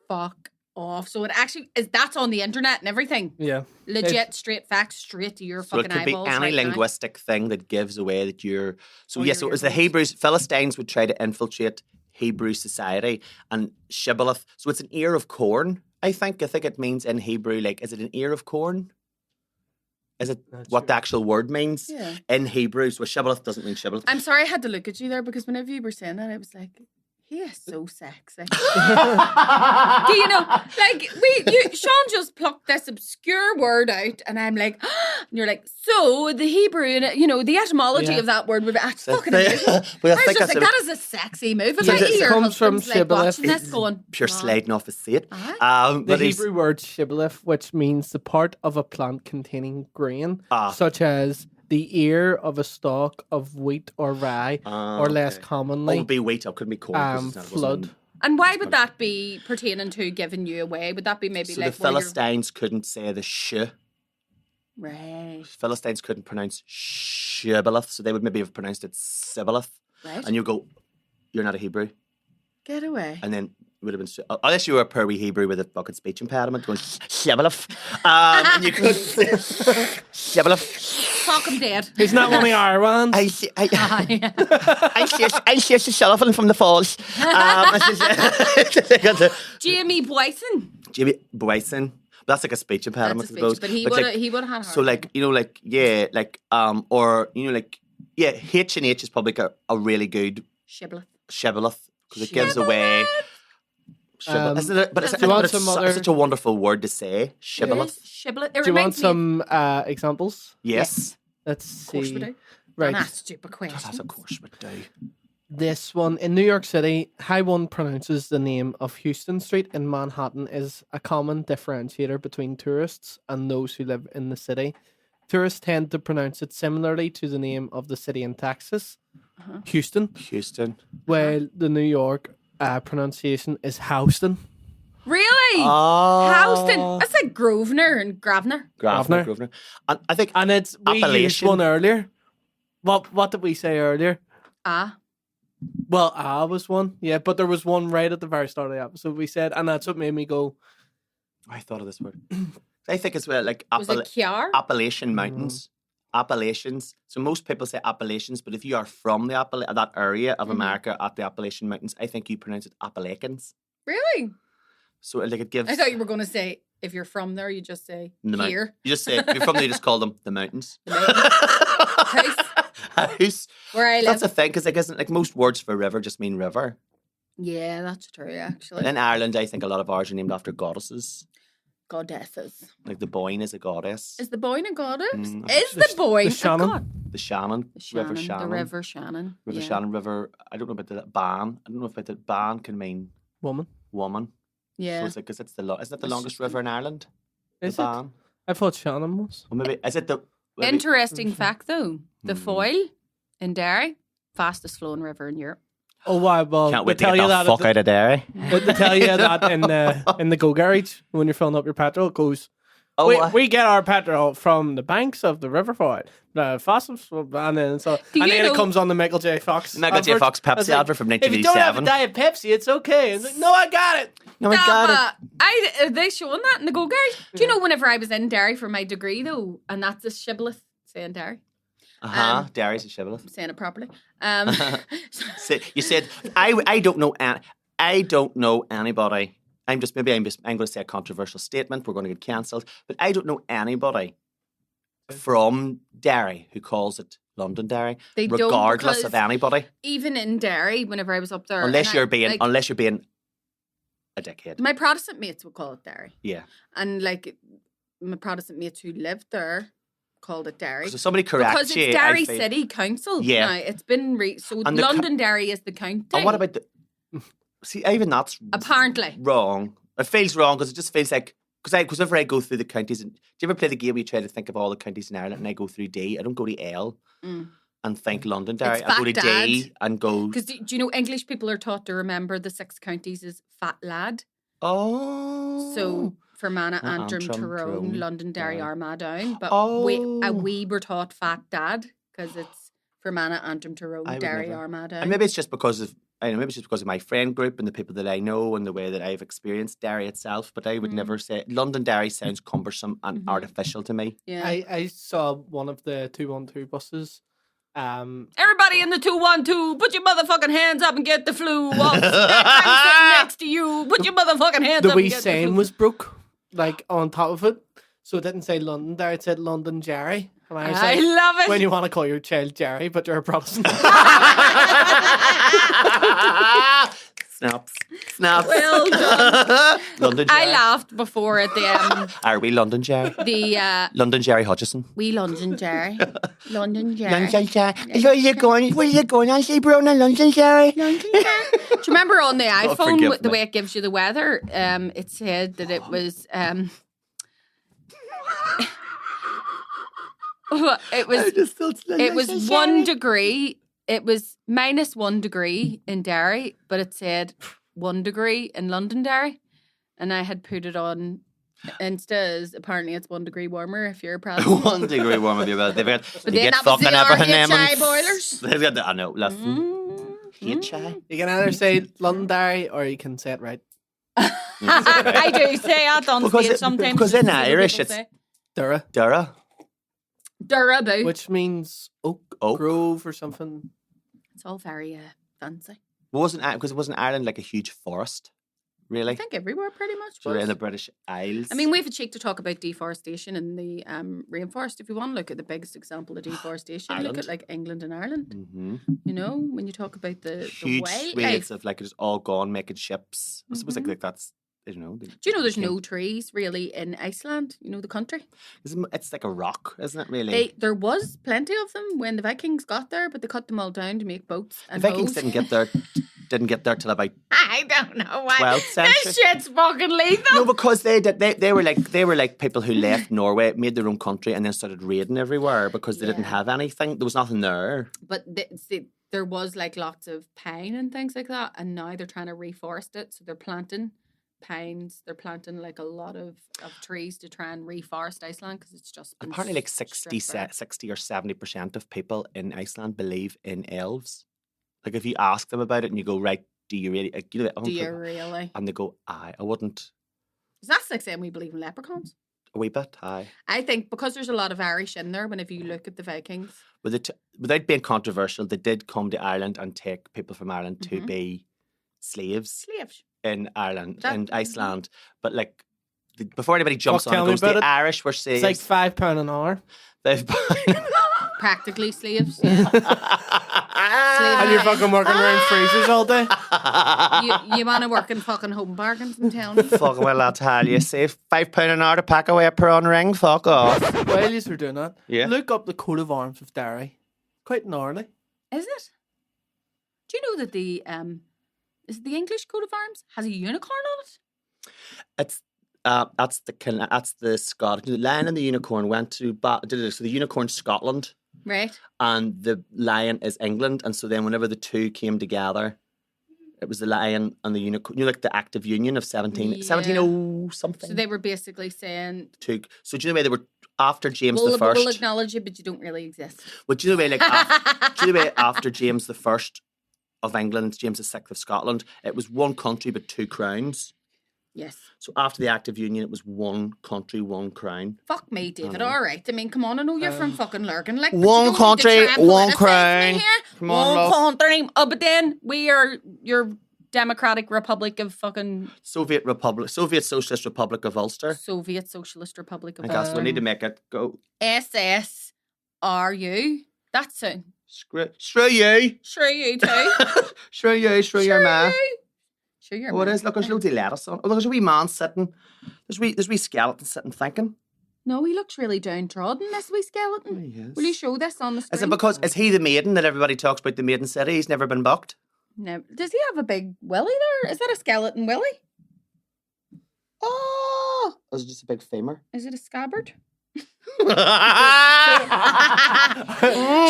Fuck off. So it actually is. That's on the internet and everything. Yeah. Legit, straight facts, straight to your So it fucking could be eyeballs. any right now. linguistic thing that gives away that you're. So Or yes, so it your was the earbuds. Hebrews. Philistines would try to infiltrate Hebrew society, and Shibboleth. So it's an ear of corn. I think it means in Hebrew, like, is it an ear of corn? Is it Not what sure. the actual word means Yeah. in Hebrew? So Shibboleth doesn't mean Shibboleth. I'm sorry I had to look at you there because whenever you were saying that, I was like, he is so sexy. Do you know, like, Sean just plucked this obscure word out, and I'm like, and you're like, so the Hebrew, the etymology Yeah. of that word would be fucking amazing. Well, I was just like, that's that is a sexy move. If Yeah, I it hear comes from husbands like shibboleth. watching this going, pure "Wow." sliding off a seat. Aye. The But he's- Hebrew word shibboleth, which means the part of a plant containing grain, such as the ear of a stalk of wheat or rye, or less okay. commonly, it would be wheat. It couldn't be corn. 'Cause it's not- it wasn't- flood. And why would that be pertaining to giving you away? Would that be maybe So like the where you're- Philistines couldn't say the sh. Right, Philistines couldn't pronounce Shibboleth, so they would maybe have pronounced it Sibboleth. right? And you go, you're not a Hebrew. Get away. And then it would have been, unless you were a poor wee Hebrew with a fucking speech impediment, going, Shibboleth. And you couldn't say Shibboleth. Fuck, I'm dead. He's not one of our ones. I see Sullivan from the Falls. Jamie Boyson. Jamie Boyson. That's like a speech impediment, That's a I suppose. speech, but he would have had So like, H and H is probably a really good Shibboleth. shibboleth because it gives away. Shibboleth. Isn't it? But it's, do you want it's some su- other- such a wonderful word to say. Shibboleth. Shibboleth. It Do you want reminds me some examples? Yes. Let's of course we see. do. Right. That's a stupid question. That's of course we do. This one in New York City, how one pronounces the name of Houston Street in Manhattan is a common differentiator between tourists and those who live in the city. Tourists tend to pronounce it similarly to the name of the city in Texas, Houston, while the New York pronunciation is Houston. Really? Oh. Houston. That's like Grosvenor and Grosvenor. Grosvenor. And I think And it's we used Appellation. one earlier. What did we say earlier? Well, was one, yeah, but there was one right at the very start of the episode we said, and that's what made me go. I thought of this word. I think it's like Was it Kiar? Appalachian Mountains. Appalachians. So most people say Appalachians, but if you are from that area of America at the Appalachian Mountains, I think you pronounce it Appalachians. Really? So like it gives. I thought you were going to say, if you're from there, you just say here. You just say if you're from there, you just call them the mountains. The mountains. House. Where I live. That's a thing because like most words for river just mean river. Yeah, that's true, actually. And in Ireland, I think a lot of ours are named after goddesses. Goddesses. Like the Boyne is a goddess. Is the Boyne a goddess? Mm. Is the Boyne the a Shannon. god? The Shannon. River Shannon. The River Shannon. River yeah. Shannon, River. I don't know about the ban. I don't know if the ban can mean Woman. woman. Yeah. So it's like, because it's isn't it the longest river in Ireland? Is the it? ban. I thought Shannon was. Or maybe is it the maybe- Interesting fact, though. The Hmm. Foyle in Derry, fastest flowing river in Europe. Oh, why? Well, Can't they wait to tell get you the that. fuck out of Derry. They tell you that in the Go garage when you're filling up your petrol. It goes. Oh, We get our petrol from the banks of the River Foyle. The fastest, and then know- it comes on the Michael J. Fox. Michael J. advert. Fox I was Pepsi like, advert from If you don't have a 1987. Diet Pepsi, it's okay. It's like, no, I got it. No, I got it. Are they showing that in the Go Garage? Do you know whenever I was in Derry for my degree, though, and that's a shibboleth, saying Derry. Derry's a shibboleth. I'm saying it properly. You said I don't know. I don't know anybody. I'm going to say a controversial statement. We're going to get cancelled, but I don't know anybody from Derry who calls it Londonderry, They regardless of anybody. Even in Derry, whenever I was up there, unless you're being a dickhead. My Protestant mates would call it Derry. Yeah, and like my Protestant mates who lived there called it Derry. So somebody corrects because it's Derry City Council. Yeah, now. It's been so Londonderry is the county. And what about the? See, even that's apparently wrong. It feels wrong because it just feels like because whenever I go through the counties, do you ever play the game where you try to think of all the counties in Ireland and I go through D? I don't go to L and think Londonderry. I go to D and go. Because do you know English people are taught to remember the 6 counties as Fat Lad? Oh, so Fermanagh, Antrim, Tyrone, Londonderry, Armagh Down, but we were taught Fat Dad because it's Fermanagh, Antrim, Tyrone, Derry, Armagh Down. And maybe it's just because of. I know maybe it's just because of my friend group and the people that I know and the way that I've experienced Derry itself, but I would never say Londonderry sounds cumbersome and artificial to me. Yeah, I saw one of the 212 buses. Everybody in the 212, put your motherfucking hands up and get the flu off. I'm sitting next to you. Put your motherfucking hands up and get the flu. The wee saying was broke, like on top of it, so it didn't say Londonderry, it said Londonderry. And I love it. When you want to call your child Jerry, but you're a Protestant. Snaps. Well done. London Jerry. I laughed before at the Are we London Jerry? The London Jerry Hodgson. We London Jerry. London Jerry. London Jerry. Where are you going? Where are you going? I see Bronagh, London Jerry. London Jerry. Do you remember on the iPhone the way it gives you the weather? It said that it was it was 1 degree. It was -1 degree in Derry, but it said 1 degree in Londonderry, and I had put it on Insta's. Apparently, it's 1 degree warmer if you're a Protestant. 1 degree warmer. They've got but then that was the RHI boilers. They've got the I know. Listen, HI. You can either say Londonderry or you can say it right. I do say it on stage sometimes because in Irish it's Dura. Duraboo. Which means oak, grove or something. It's all very fancy. Wasn't Ireland like a huge forest? Really? I think everywhere pretty much. So in the British Isles. I mean, we have a cheek to talk about deforestation in the rainforest. If you want to look at the biggest example of deforestation, look at like England and Ireland. Mm-hmm. You know, when you talk about the huge swathes of like it's all gone, making ships. I suppose like that's. I don't know. Do you know there's no trees really in Iceland? You know the country. It's like a rock, isn't it? Really. There was plenty of them when the Vikings got there, but they cut them all down to make boats. And the Vikings didn't get there till about. I don't know why. 12th century. This shit's fucking lethal. No, because they were like people who left Norway, made their own country, and then started raiding everywhere because they didn't have anything. There was nothing there. But there was like lots of pine and things like that, and now they're trying to reforest it, so they're planting pines. They're planting like a lot of trees to try and reforest Iceland because it's just been apparently like 60 or 70% of people in Iceland believe in elves. Like if you ask them about it and you go, right, do you really? Like, do you really? And they go, I wouldn't. That's like saying we believe in leprechauns. A wee bit, aye. I think because there's a lot of Irish in there, whenever you look at the Vikings. Without being controversial, they did come to Ireland and take people from Ireland to be slaves. In Ireland and Iceland, but like before anybody jumps on it, the Irish were saying it's like £5 an hour. Practically slaves. Yeah. And you're fucking working around freezers all day. You want to work in fucking home bargains in town? Fucking well, I'll tell you. Save £5 an hour to pack away a prawn ring. Fuck off. While you're doing that, look up the coat of arms of Derry. Quite gnarly. Is it? Do you know that the is it the English coat of arms has a unicorn on it? It's that's the Scottish. The lion and the unicorn went to so the unicorn's Scotland, right? And the lion is England, and so then whenever the two came together, it was the lion and the unicorn. You know, like the Act of Union of 1700 something. So they were basically saying So do you know why they were after James the First? We'll acknowledge you, but you don't really exist. Well, do you know why after James the First of England, James VI of Scotland, it was one country but two crowns. Yes. So after the Act of Union, it was one country, one crown. Fuck me, David. All right. I mean, come on. I know you're from fucking Lurgan. Like, one country, one crown. Come on, one country. Oh, but then you're Democratic Republic of fucking... Soviet Socialist Republic of Ulster. Soviet Socialist Republic of I guess we need to make it go. SSRU. That's it. Screw you. Shrew you too. Screw you, screw your ma. Sure, you're What is? Look, there's loads of lettuce on. Oh, look, there's a wee man sitting. There's wee skeleton sitting thinking. No, he looks really downtrodden, this wee skeleton. Oh, he is. Will you show this on the screen? Is it because, is he the maiden that everybody talks about, the maiden city? He's never been bucked? No. Does he have a big willy there? Is that a skeleton willy? Oh! Is it just a big femur? Is it a scabbard? Show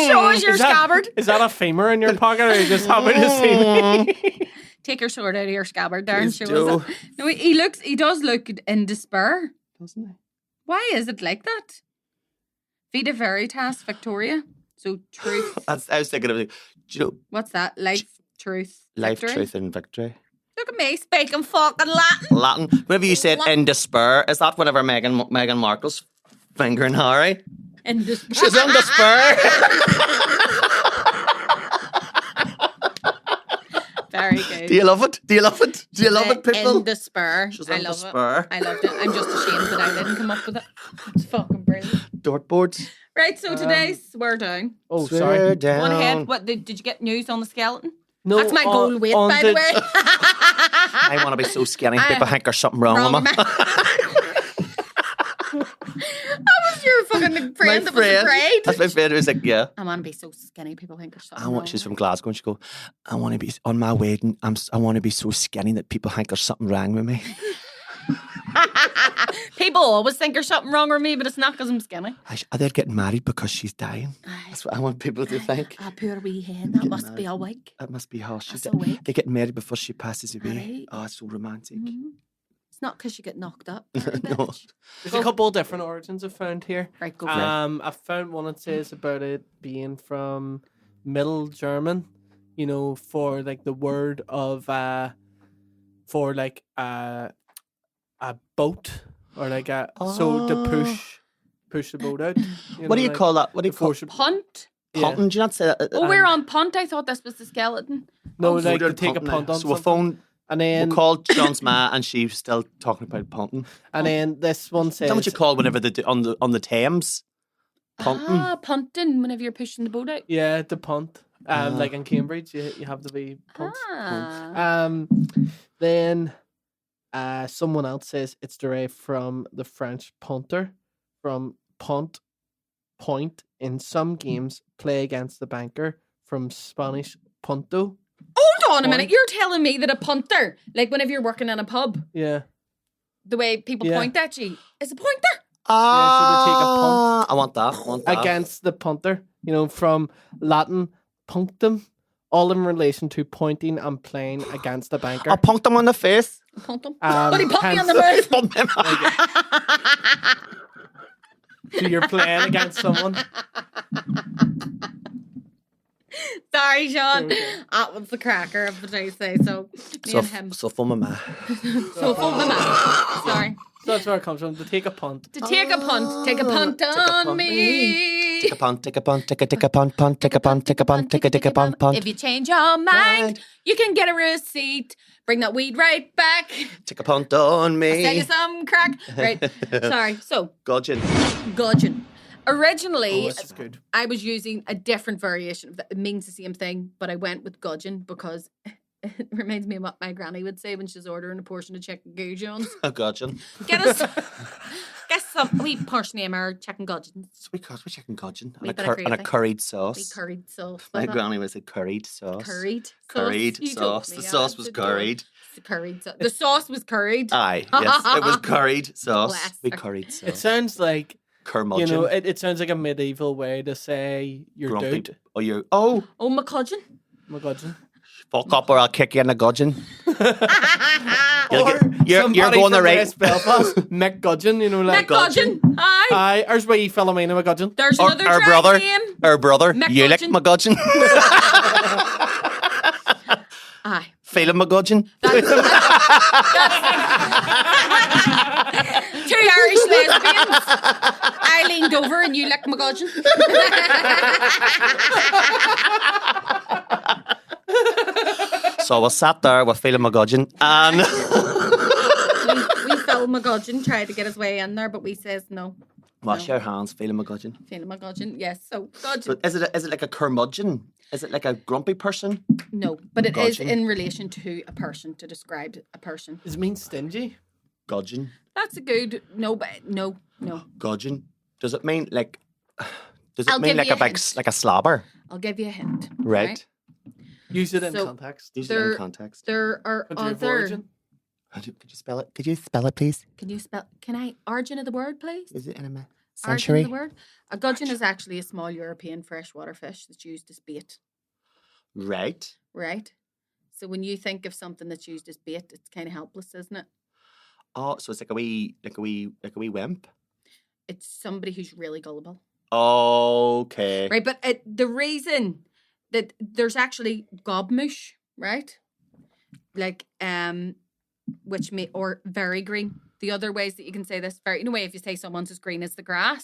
Show us your scabbard. Is that a femur in your pocket, or are you just happy to see me? Take your sword out of your scabbard there and Please show us it. No, he does look in despair. Doesn't he? Why is it like that? Vita Veritas Victoria. So truth. I was thinking of it. Do you know, What's that? Life, truth, life, victory? truth, and victory. Look at me speaking fucking Latin. Latin. Whenever you said in despair, is that whenever Meghan Markle's fingering Harry? In despair. She's in despair. Very good. Do you love it? Do you love it? Do you love it, people? In despair. She's I in love despair. it. I loved it. I'm just ashamed that I didn't come up with it. It's fucking brilliant. Dartboards. Right, so today's swear down. Oh, Swear sorry. down. One ahead. What did you get news on the skeleton? No, That's my goal weight, by the way. I want to be so skinny. People think there's something wrong with me. That was your fucking friend that was afraid. That's my friend who's like, yeah. I want to be so skinny. People think there's something wrong. She's from Glasgow and she go, I want to be, on my wedding, I want to be so skinny that people think there's something wrong with me. People always think there's something wrong with me, but it's not because I'm skinny. Are they getting married because she's dying? That's what I want people to think. A poor wee hen, that must be a wig. It must be her. That's a wig. They get married before she passes away. Right. Oh, it's so romantic. Mm-hmm. It's not because you get knocked up. No. There's a couple of different origins I've found here. Right, go for it. I found one that says about it being from Middle German, you know, for like the word of for like a boat or like so to push the boat out. You What do know, you like call that? What do you call force it? Punt? Punting? Do you not say that? Oh, we're on punt. I thought this was the skeleton. No, Oh, like We're to take a punting punt now. on So we'll something. phone. And then We'll call John's ma, and she's still talking about punting. and then this one Is says that what you call whenever they do on the Thames? Punting. Ah, punting whenever you're pushing the boat out. yeah, the punt. Like in Cambridge, you have to be punt. Ah. Then someone else says it's derived from the French punter, from punt, point. In some games, play against the banker, from Spanish punto. Hold on a Point. minute. You're telling me that a punter, like whenever you're working in a pub, Yeah. the way people Yeah. point at you, is a pointer? so they take a punt. I want that. Against the punter, you know, from Latin punctum, all in relation to pointing and playing against the banker. I'll punk them on the face. A punctum? Um, But he put me on the hence- mouth. Pump them. So you're playing against someone. Sorry, Sean. Okay. That was the cracker of the day, say. So, me and him. So for my ma. So, full the man. Sorry. So that's where it comes from. To take a punt. To take a punt. Take a punt Take a on punt. me. Take a punt, take a punt, take a punt, punt, take a punt, take a punt, take a punt, punt. If you change your mind, you can get a receipt. Bring that weed right back. Take a punt on Sell you me. some crack. Right. Sorry. So, Gudgeon. gudgeon. Originally, Oh, this is good. I was using a different variation of that. It means the same thing, but I went with gudgeon because it reminds me of what my granny would say when she's ordering a portion of chicken gudgeons. A gudgeon. Get us some wee portion of our chicken gudgeons. Sweet God, we're chicken gudgeon. Wee And bit of a gravy. curried Wee sauce. curried sauce. My like that. granny was a curried sauce. Curried. Curried You told sauce. me, The yeah, sauce I was did curried. The curried sauce. The sauce was curried. Aye, yes, it was curried sauce. Bless We her. curried It sauce. sounds like, Curmudgeon. you know, it sounds like a medieval way to say you're Grumpy. dude. Oh, you. Oh, Oh, my gudgeon. Oh my God. fuck up or I'll kick you in the gudgeon. You'll Or get- you're somebody going the from right. West Belfast, Mick Gudgeon, you know, like Gudgeon. Aye. Aye, there's wee Philomena McGudgeon. There's Or another our drag brother. name. Our brother. Mick You lick Gudgeon. my gudgeon. Aye. Feeling my gudgeon. That's two Irish lesbians. I leaned over and you licked my gudgeon. So I was sat there with feeling my gudgeon, and we felt my gudgeon, tried to get his way in there, but we says no. Wash your hands, feeling my gudgeon. Feeling my gudgeon, yes. So gudgeon. So is it like a curmudgeon? Is it like a grumpy person? No, but it Gudgeon. is in relation to a person, to describe a person. Does it mean stingy? Gudgeon. That's a good no. Gudgeon. Does it mean like? Does it I'll mean give like you a a big, hint. like a slobber? I'll give you a hint. Right. Use it in So, context. Use it in context. There are Country of other. origin? Could you spell it? Could you spell it, please? Can you spell? Can I origin of the word, please? Is it in a Origin century? of the word. A gudgeon is actually a small European freshwater fish that's used as bait. Right. Right. So when you think of something that's used as bait, it's kind of helpless, isn't it? Oh, so it's like a wee wimp. It's somebody who's really gullible. Okay. Right, but the reason that there's actually gobmush, right? Like which may or very green. The other ways that you can say this, very in a way, if you say someone's as green as the grass,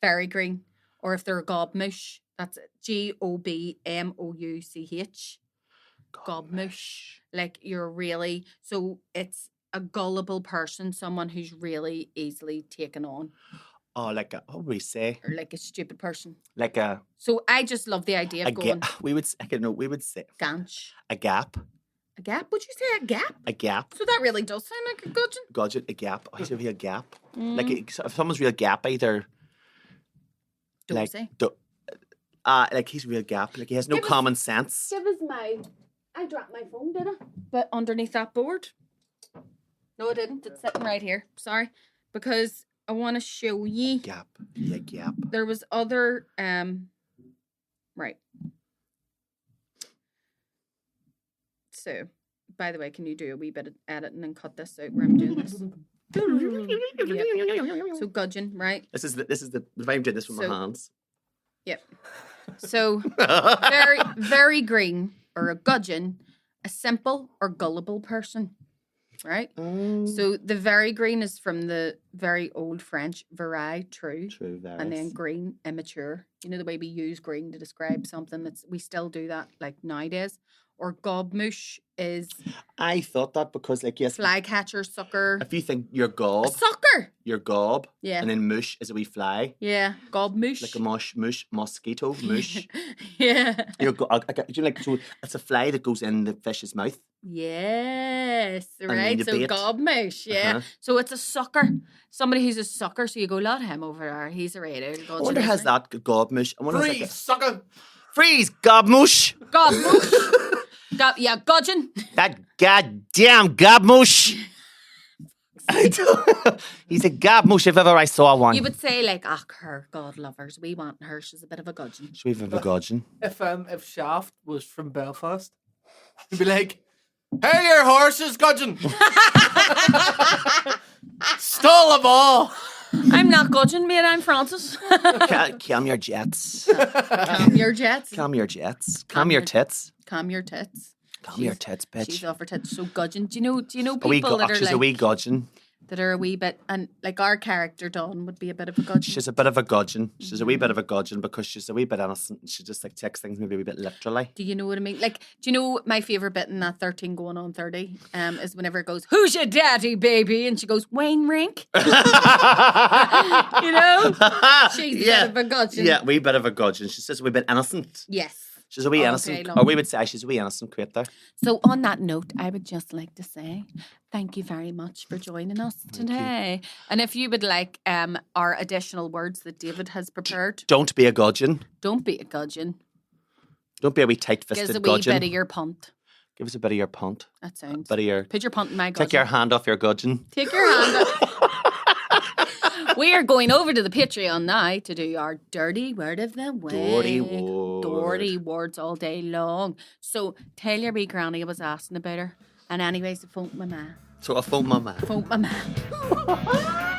very green, or if they're a gobmush, that's GOBMOUCH. Gobmush. Like you're really so it's a gullible person, someone who's really easily taken on. Oh, like a what would we say? Or like a stupid person. Like a So I just love the idea of going we would say ganch. a gap. A gap? Would you say a gap? A gap. So that really does sound like a gudgeon. Gudgeon, a gap. Oh, he's a real gap. Like if someone's real gap, either Dozy. like he's a real gap. Like he has no common sense. Give us I dropped my phone, did I? But underneath that board. No, I didn't. It's sitting right here. Sorry. Because I want to show ye. Gap. Yeah, gap. There was other right. So, by the way, can you do a wee bit of editing and cut this out where I'm doing this? Yep. So gudgeon, right? This is the if I'm doing this with my hands. Yep. So very green or a gudgeon, a simple or gullible person. Right? So the very green is from the very old French very true. True, very. And then green, immature. You know the way we use green to describe something we still do that like nowadays. Or gobmush is I thought that because like yes flycatcher, sucker. if you think you're gob. A sucker. You're gob. Yeah. And then mush is a wee fly. Yeah. Gobmush. Like a mosquito, mush. Yeah. Do you like so it's a fly that goes in the fish's mouth? Yes, then right. you So bait. gobmush, yeah. So it's a sucker. Somebody who's a sucker. So you go, lot him over there. He's a radar. I wonder has that gobmush. I wonder Freeze, like sucker! freeze, gobmush. Gobmush. Yeah, gudgeon. That goddamn gobmush. He's a gobmush if ever I saw one. You would say like, her God lovers. We want her. She's a bit of a gudgeon. Should we have a gudgeon? If Shaft was from Belfast, he'd be like, "Hey, your horses, gudgeon! Stole them all." I'm not gudgeon, mate. I'm Francis. Calm your jets. Calm your jets. Calm your jets. Calm your tits. Calm your tits. Calm your tits, bitch. She's off her tits. So gudgeon. Do you know A wee people that are she's like a wee gudgeon. that are a wee bit and like our character Dawn would be a bit of a gudgeon. She's a bit of a gudgeon. She's a wee bit of a gudgeon because she's a wee bit innocent. She just like takes things maybe a wee bit literally. Do you know what I mean? Like, do you know my favourite bit in that 13 going on 30 is whenever it goes, "Who's your daddy, baby?" And she goes, "Wayne Rink." You know? She's a bit of a gudgeon. Yeah, wee bit of a gudgeon. She's just a wee bit innocent. Yes. She's a wee Okay, innocent. love. Or we would say she's a wee innocent creator. So on that note, I would just like to say thank you very much for joining us today. And if you would like our additional words that David has prepared, Don't be a gudgeon. don't be a gudgeon. Don't be a wee Give us tight-fisted a wee gudgeon. bit of your punt. Give us a bit of your punt. That sounds. Bit of your. Put your punt in my gudgeon. Take your hand off your gudgeon. Take your hand up. We are going over to the Patreon now to do our dirty word of the week. Dirty word. Dirty words all day long. So tell your wee granny I was asking about her. And anyways, I phoned my man. So I phoned my man. Phoned my man.